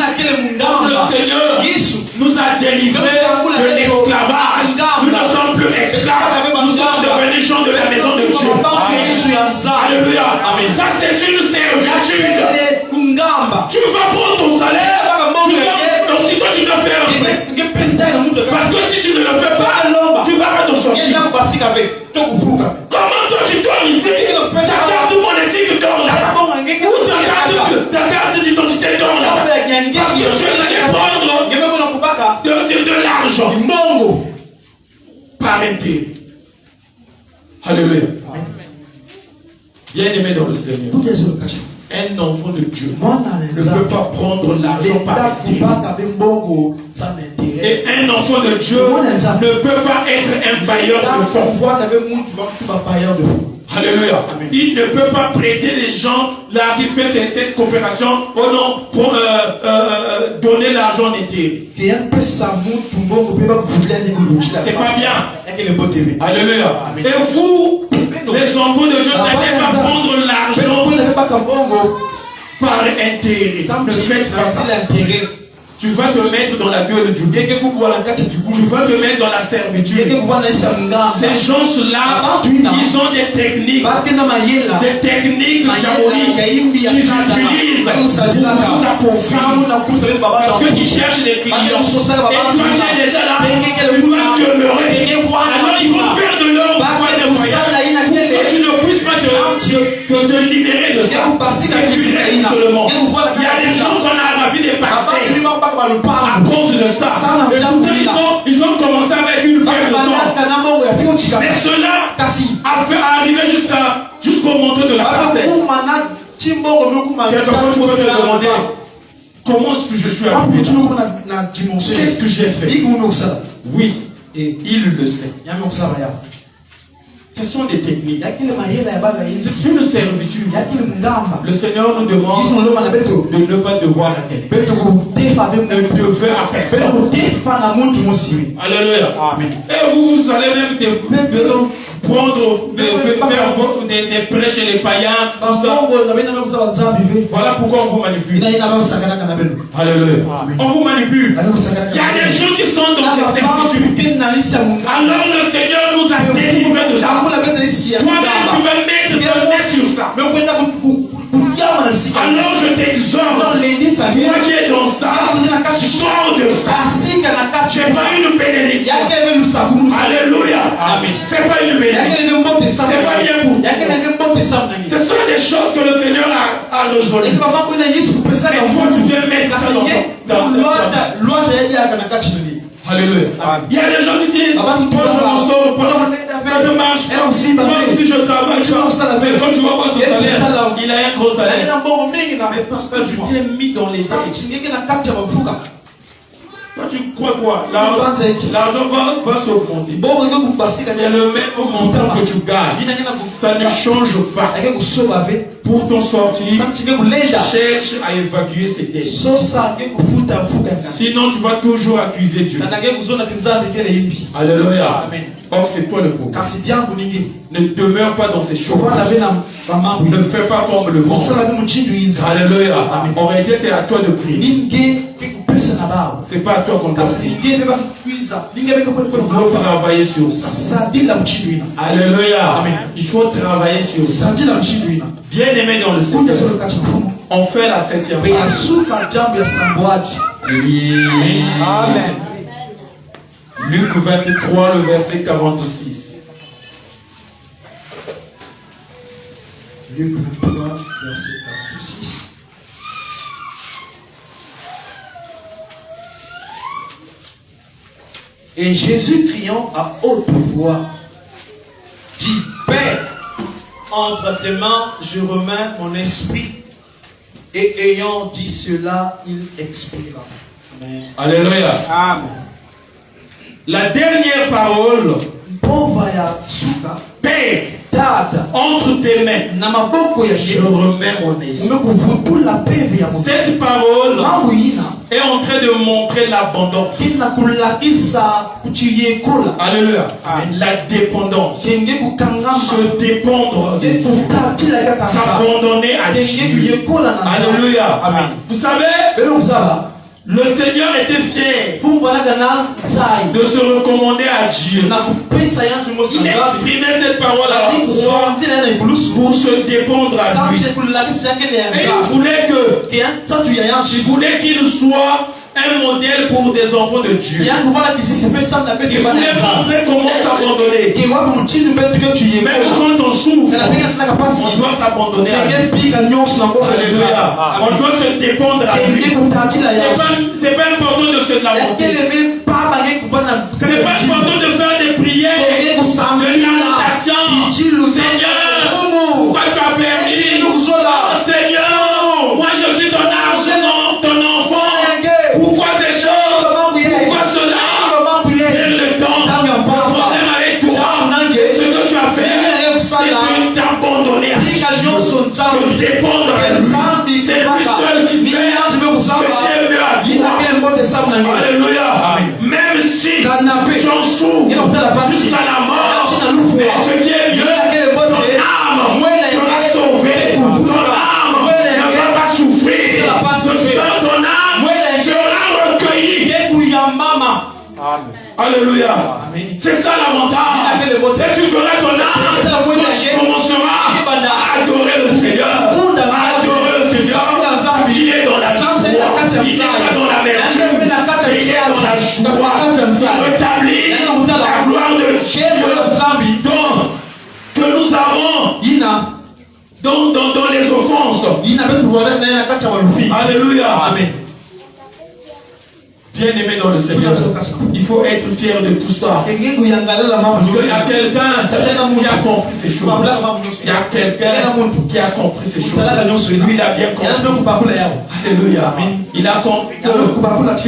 Le Seigneur nous a délivrés de l'esclavage. Nous ne sommes plus esclaves. Nous sommes devenus gens de la maison de Dieu. Alléluia. Ça c'est une servitude. Tu vas prendre ton salaire. Aussitôt tu dois faire un prêt. Parce que si tu ne le fais pas, tu ne vas pas t'en sortir. Comment toi tu dors ici? Ta carte monétique dort là. Ou ta carte d'identité dort là. Parce que tu es allé prendre de l'argent par intérêt. Alléluia. Bien aimé dans le Seigneur, un enfant de Dieu ne peut pas prendre l'argent par intérêt. Et un enfant de Dieu ne peut pas être un bailleur de fonds. Alléluia. Il ne peut pas prêter les gens là qui fait cette coopération au nom pour donner l'argent en intérêt. C'est pas bien. Alléluia. Et vous, les enfants de Dieu, n'allez pas prendre l'argent par intérêt. Ne faites pas ça. Tu vas te mettre dans la gueule du bien. Tu vas te mettre dans la servitude. Ces gens-là, ils ont des techniques diaboliques qu'ils utilisent pour vous appauvrir. Parce qu'ils cherchent des clients. Et toi, tu es déjà là. Tu dois demeurer. Alors, ils vont faire de l'or que tu ne puisses pas te libérer de ça. Que tu restes seulement. Il y a des gens qu'on a ravi des parcelles. À cause de ça, ils ont commencé avec une feuille de sang. Mais cela a fait arriver jusqu'au montant de la parcelle. Quelquefois tu peux te demander comment est-ce que je suis arrivé là? Qu'est-ce que j'ai fait? Oui, et il le sait. Ce sont des techniques. C'est une servitude. Le Seigneur nous demande de ne pas devoir à quelqu'un. Ne devoir à personne. Alléluia. Amen. Et vous allez même prendre des prêts chez les païens. Voilà pourquoi on vous manipule. Alléluia. On vous manipule. Il y a des gens qui sont dans ces servitudes. Alors le Seigneur nous a délivrés de ça. Toi-même, tu vas mettre ton nez sur ça. Alors je t'exhorte, toi qui es dans ça, sors de ça. C'est pas une bénédiction. Alléluia. Amen. C'est pas une bénédiction. C'est pas bien pour toi. des choses que le Seigneur a résolues. Mais toi, tu viens mettre ça dans Alléluia. Il y a des gens qui disent, moi je m'en sors, ça ne marche pas. Moi aussi je travaille pas. Mais quand tu vois pas son salaire, il a un gros salaire. Mais parce que tu viens mis dans les aides. Toi tu crois quoi? L'argent va s'augmenter. Il y a le même montant que tu gagnes. Ça ne change pas. Pour t'en sortir, cherche à évacuer ces dettes. Sinon tu vas toujours accuser Dieu. Alléluia. Or c'est toi le problème. Ne demeure pas dans ces choses. Ne fais pas comme le monde. Alléluia. En réalité c'est à toi de prier. C'est pas à toi qu'on doit prier. Il faut travailler sur ça. Alléluia. Il faut travailler sur ça. Bien aimé dans le Seigneur, on fait la 7e part. Amen. Luc 23, le verset 46. Luc 23, verset 46. Et Jésus criant à haute voix, dit, Père, entre tes mains, je remets mon esprit. Et ayant dit cela, il expira. Amen. Alléluia. Amen. La dernière parole, Père, entre tes mains, je remets mon esprit. Cette parole est en train de montrer l'abondance. Alléluia. La dépendance. Se dépendre. S'abandonner à Dieu. Alléluia. Vous savez, le Seigneur était fier de se recommander à Dieu. Il exprimait cette parole à la croix pour se dépendre à lui. Et il voulait qu'il soit un modèle pour des enfants de Dieu. Il voulait montrer comment s'abandonner. Même quand on souffre, on doit s'abandonner à lui. Alléluia. On doit se dépendre à lui. C'est pas important de se lamenter. C'est pas important de faire des prières, de lamentation. Seigneur, pourquoi tu as permis? Seigneur, moi je suis ton argent, ton enfant. Pourquoi ces choses? Pourquoi cela? Quel le temps? Le problème avec toi, ce que tu as fait, c'est de t'abandonner à Dieu, de dépendre à lui. C'est lui seul qui sait ce qui est mieux à toi. Alléluia. Même si j'en souffre jusqu'à la mort, mais ce qui est mieux, ton âme sera sauvée. Ton âme ne va pas souffrir. Ton âme sera recueillie. Alléluia. C'est ça l'avantage. Et tu verras ton âme quand tu commenceras à adorer le Seigneur. Adorer le Seigneur. Parce qu'il est dans la joie. Il n'est pas dans la vertu. Il est dans la joie. Il rétablit la gloire de Dieu que nous avons dans les offenses. Alléluia. Amen. Bien aimé dans le Seigneur, il faut être fier de tout ça. Parce qu'il y a quelqu'un qui a compris ces choses. Il y a quelqu'un qui a compris ces choses. Lui, il a bien compris. Alléluia. Il a compris que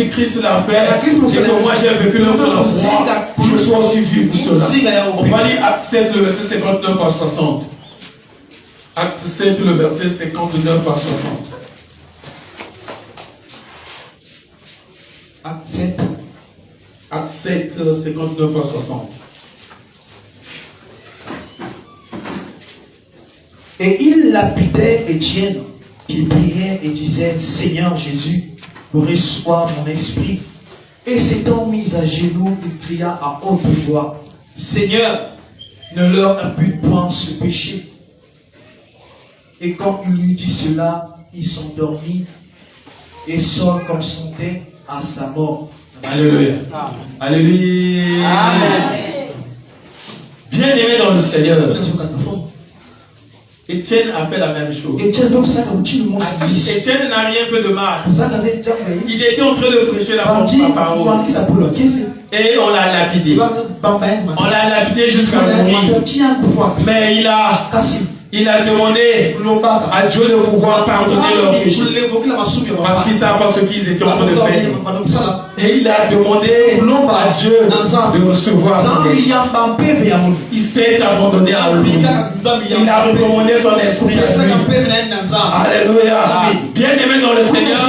Christ l'a fait. Et que moi j'ai vécu l'œuvre de la croix. Je sois aussi vivre cela. On va lire Acte 7, le verset 59 à 60. Acte 7, le verset 59 à 60. Acte 7, 59 à 60. Et il lapidait Étienne, qui priait et disait, Seigneur Jésus, reçois mon esprit. Et s'étant mis à genoux, il cria à haute voix, Seigneur, ne leur impute point ce péché. Et quand il lui dit cela, il s'endormit et sort comme son tête à sa mort. Alléluia. Alléluia. Amen. Bien aimé dans le Seigneur, Étienne a fait la même chose. Étienne n'a rien fait de mal. Il était en train de prêcher la parole. Et on l'a lapidé. On l'a lapidé jusqu'à mourir. Mais il a demandé à Dieu de pouvoir pardonner leurs péchés. Parce qu'ils savent pas ce qu'ils étaient en train de faire. Et il a demandé à Dieu de recevoir son esprit. Il s'est abandonné à lui. Il a recommandé son esprit à lui. Alléluia. Bien aimé dans le Seigneur,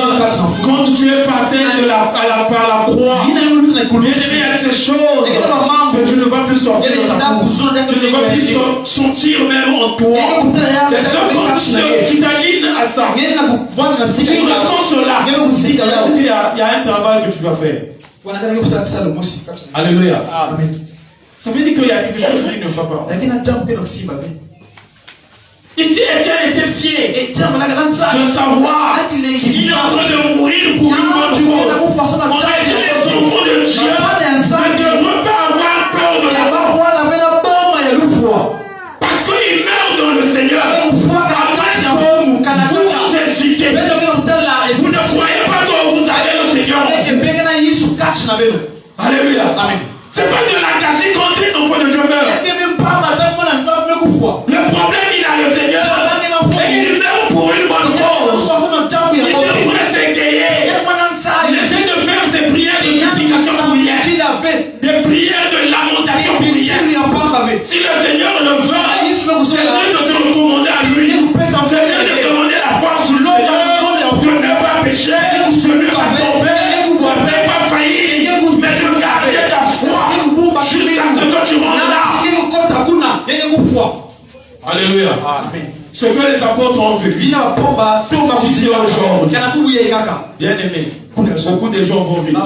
quand tu es passé par la croix, bien aimé, il y a ces choses que tu ne vas plus sortir de ta bouche. Tu ne vas plus sentir même en toi. Parce que quand tu t'alignes à ça, tu ressens cela. Il y a un travail que tu dois faire. Alléluia. Amen. Ça veut dire qu'il y a quelque chose qui ne va pas. Ici, Étienne était fier de savoir qu'il est en train de mourir pour une bonne cause. On a dit les enfants de Dieu ne devraient pas avoir peur de la mort. Parce qu'il meurt dans le Seigneur. Après, vous hésitez. Vous ne croyez pas que vous avez le Seigneur. Alléluia. Amen. C'est pas de la cacher quand les enfants de Dieu meurent. Le problème, il a le Seigneur. C'est qu'il meurt pour une bonne cause. Il devrait s'égayer. J'essaie de faire ses prières de supplication pour hier. Des prières de lamentation pour hier. Si le Seigneur le veut, c'est mieux de te recommander à lui. C'est mieux de demander la force du Seigneur de ne pas pécher, de ne pas tomber, de ne pas faillir, mais de garder ta foi jusqu'à ce que tu rentres là. Alléluia. Amen. Ce que les apôtres ont vu, bien aimé, beaucoup de gens vont vivre.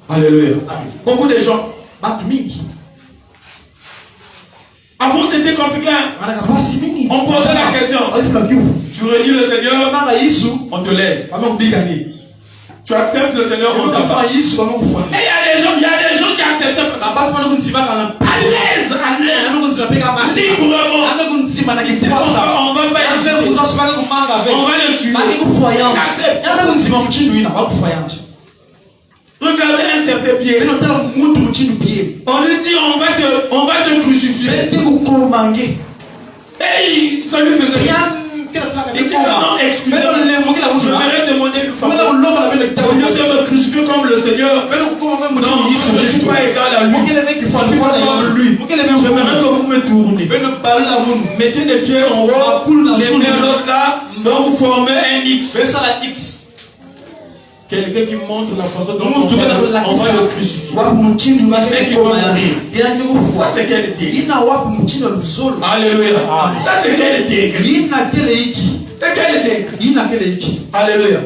Alléluia. Beaucoup de gens. Avant c'était compliqué. On posait la question. Tu redis le Seigneur, on te laisse. Tu acceptes le Seigneur, on t'apprend. Et il y a des gens qui acceptent à l'aise, librement. On va pas on va le tuer. Regardez un certain Pierre. On lui dit on va te crucifier. Et ça lui faisait rien. Il dit non, excusez-moi. Je vais demander une fois. Au lieu de me crucifier comme le Seigneur, non, je ne suis pas égal à lui. J'aimerais que vous me tournez. Mettez des pieds en haut, les pieds l'autre là, donc vous formez un X. Quelqu'un qui montre la façon dont on va le crucifier. C'est qui va mourir. Ça c'est quel degré. Alléluia. Ça c'est quel degré. Alléluia.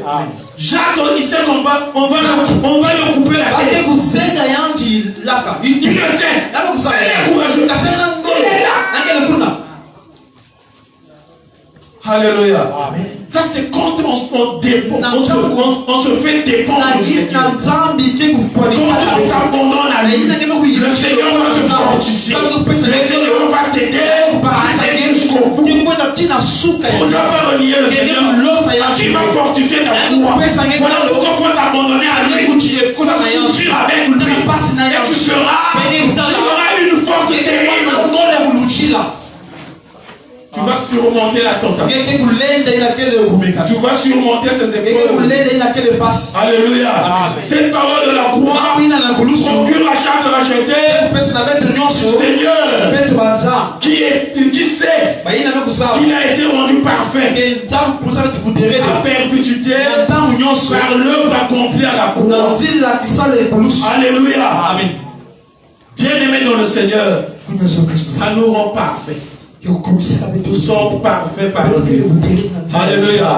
Jacques, il sait qu'on va le couper la tête. Il le sait. Il est courageux. Il est là. Alléluia. Amen. Ça c'est quand on se fait dépendre du Seigneur. Quand on s'abandonne à lui, le Seigneur va te fortifier. Le Seigneur va t'aider à aller jusqu'au bout. On ne va pas renier le Seigneur parce qu'il va fortifier ta foi. Voilà pourquoi il faut s'abandonner à lui. Tu vas souffrir avec lui. Et tu auras une force terrible. Tu vas surmonter la tentation. Tu vas surmonter ces épreuves. Alléluia. Cette parole de la croix procure à chaque racheté Seigneur qui sait qu'il a été rendu parfait à perpétuité par l'œuvre accomplie à la croix. Alléluia. Amen. Bien aimé dans le Seigneur, ça nous rend parfaits. Nous sommes parfaits par Dieu. Alléluia.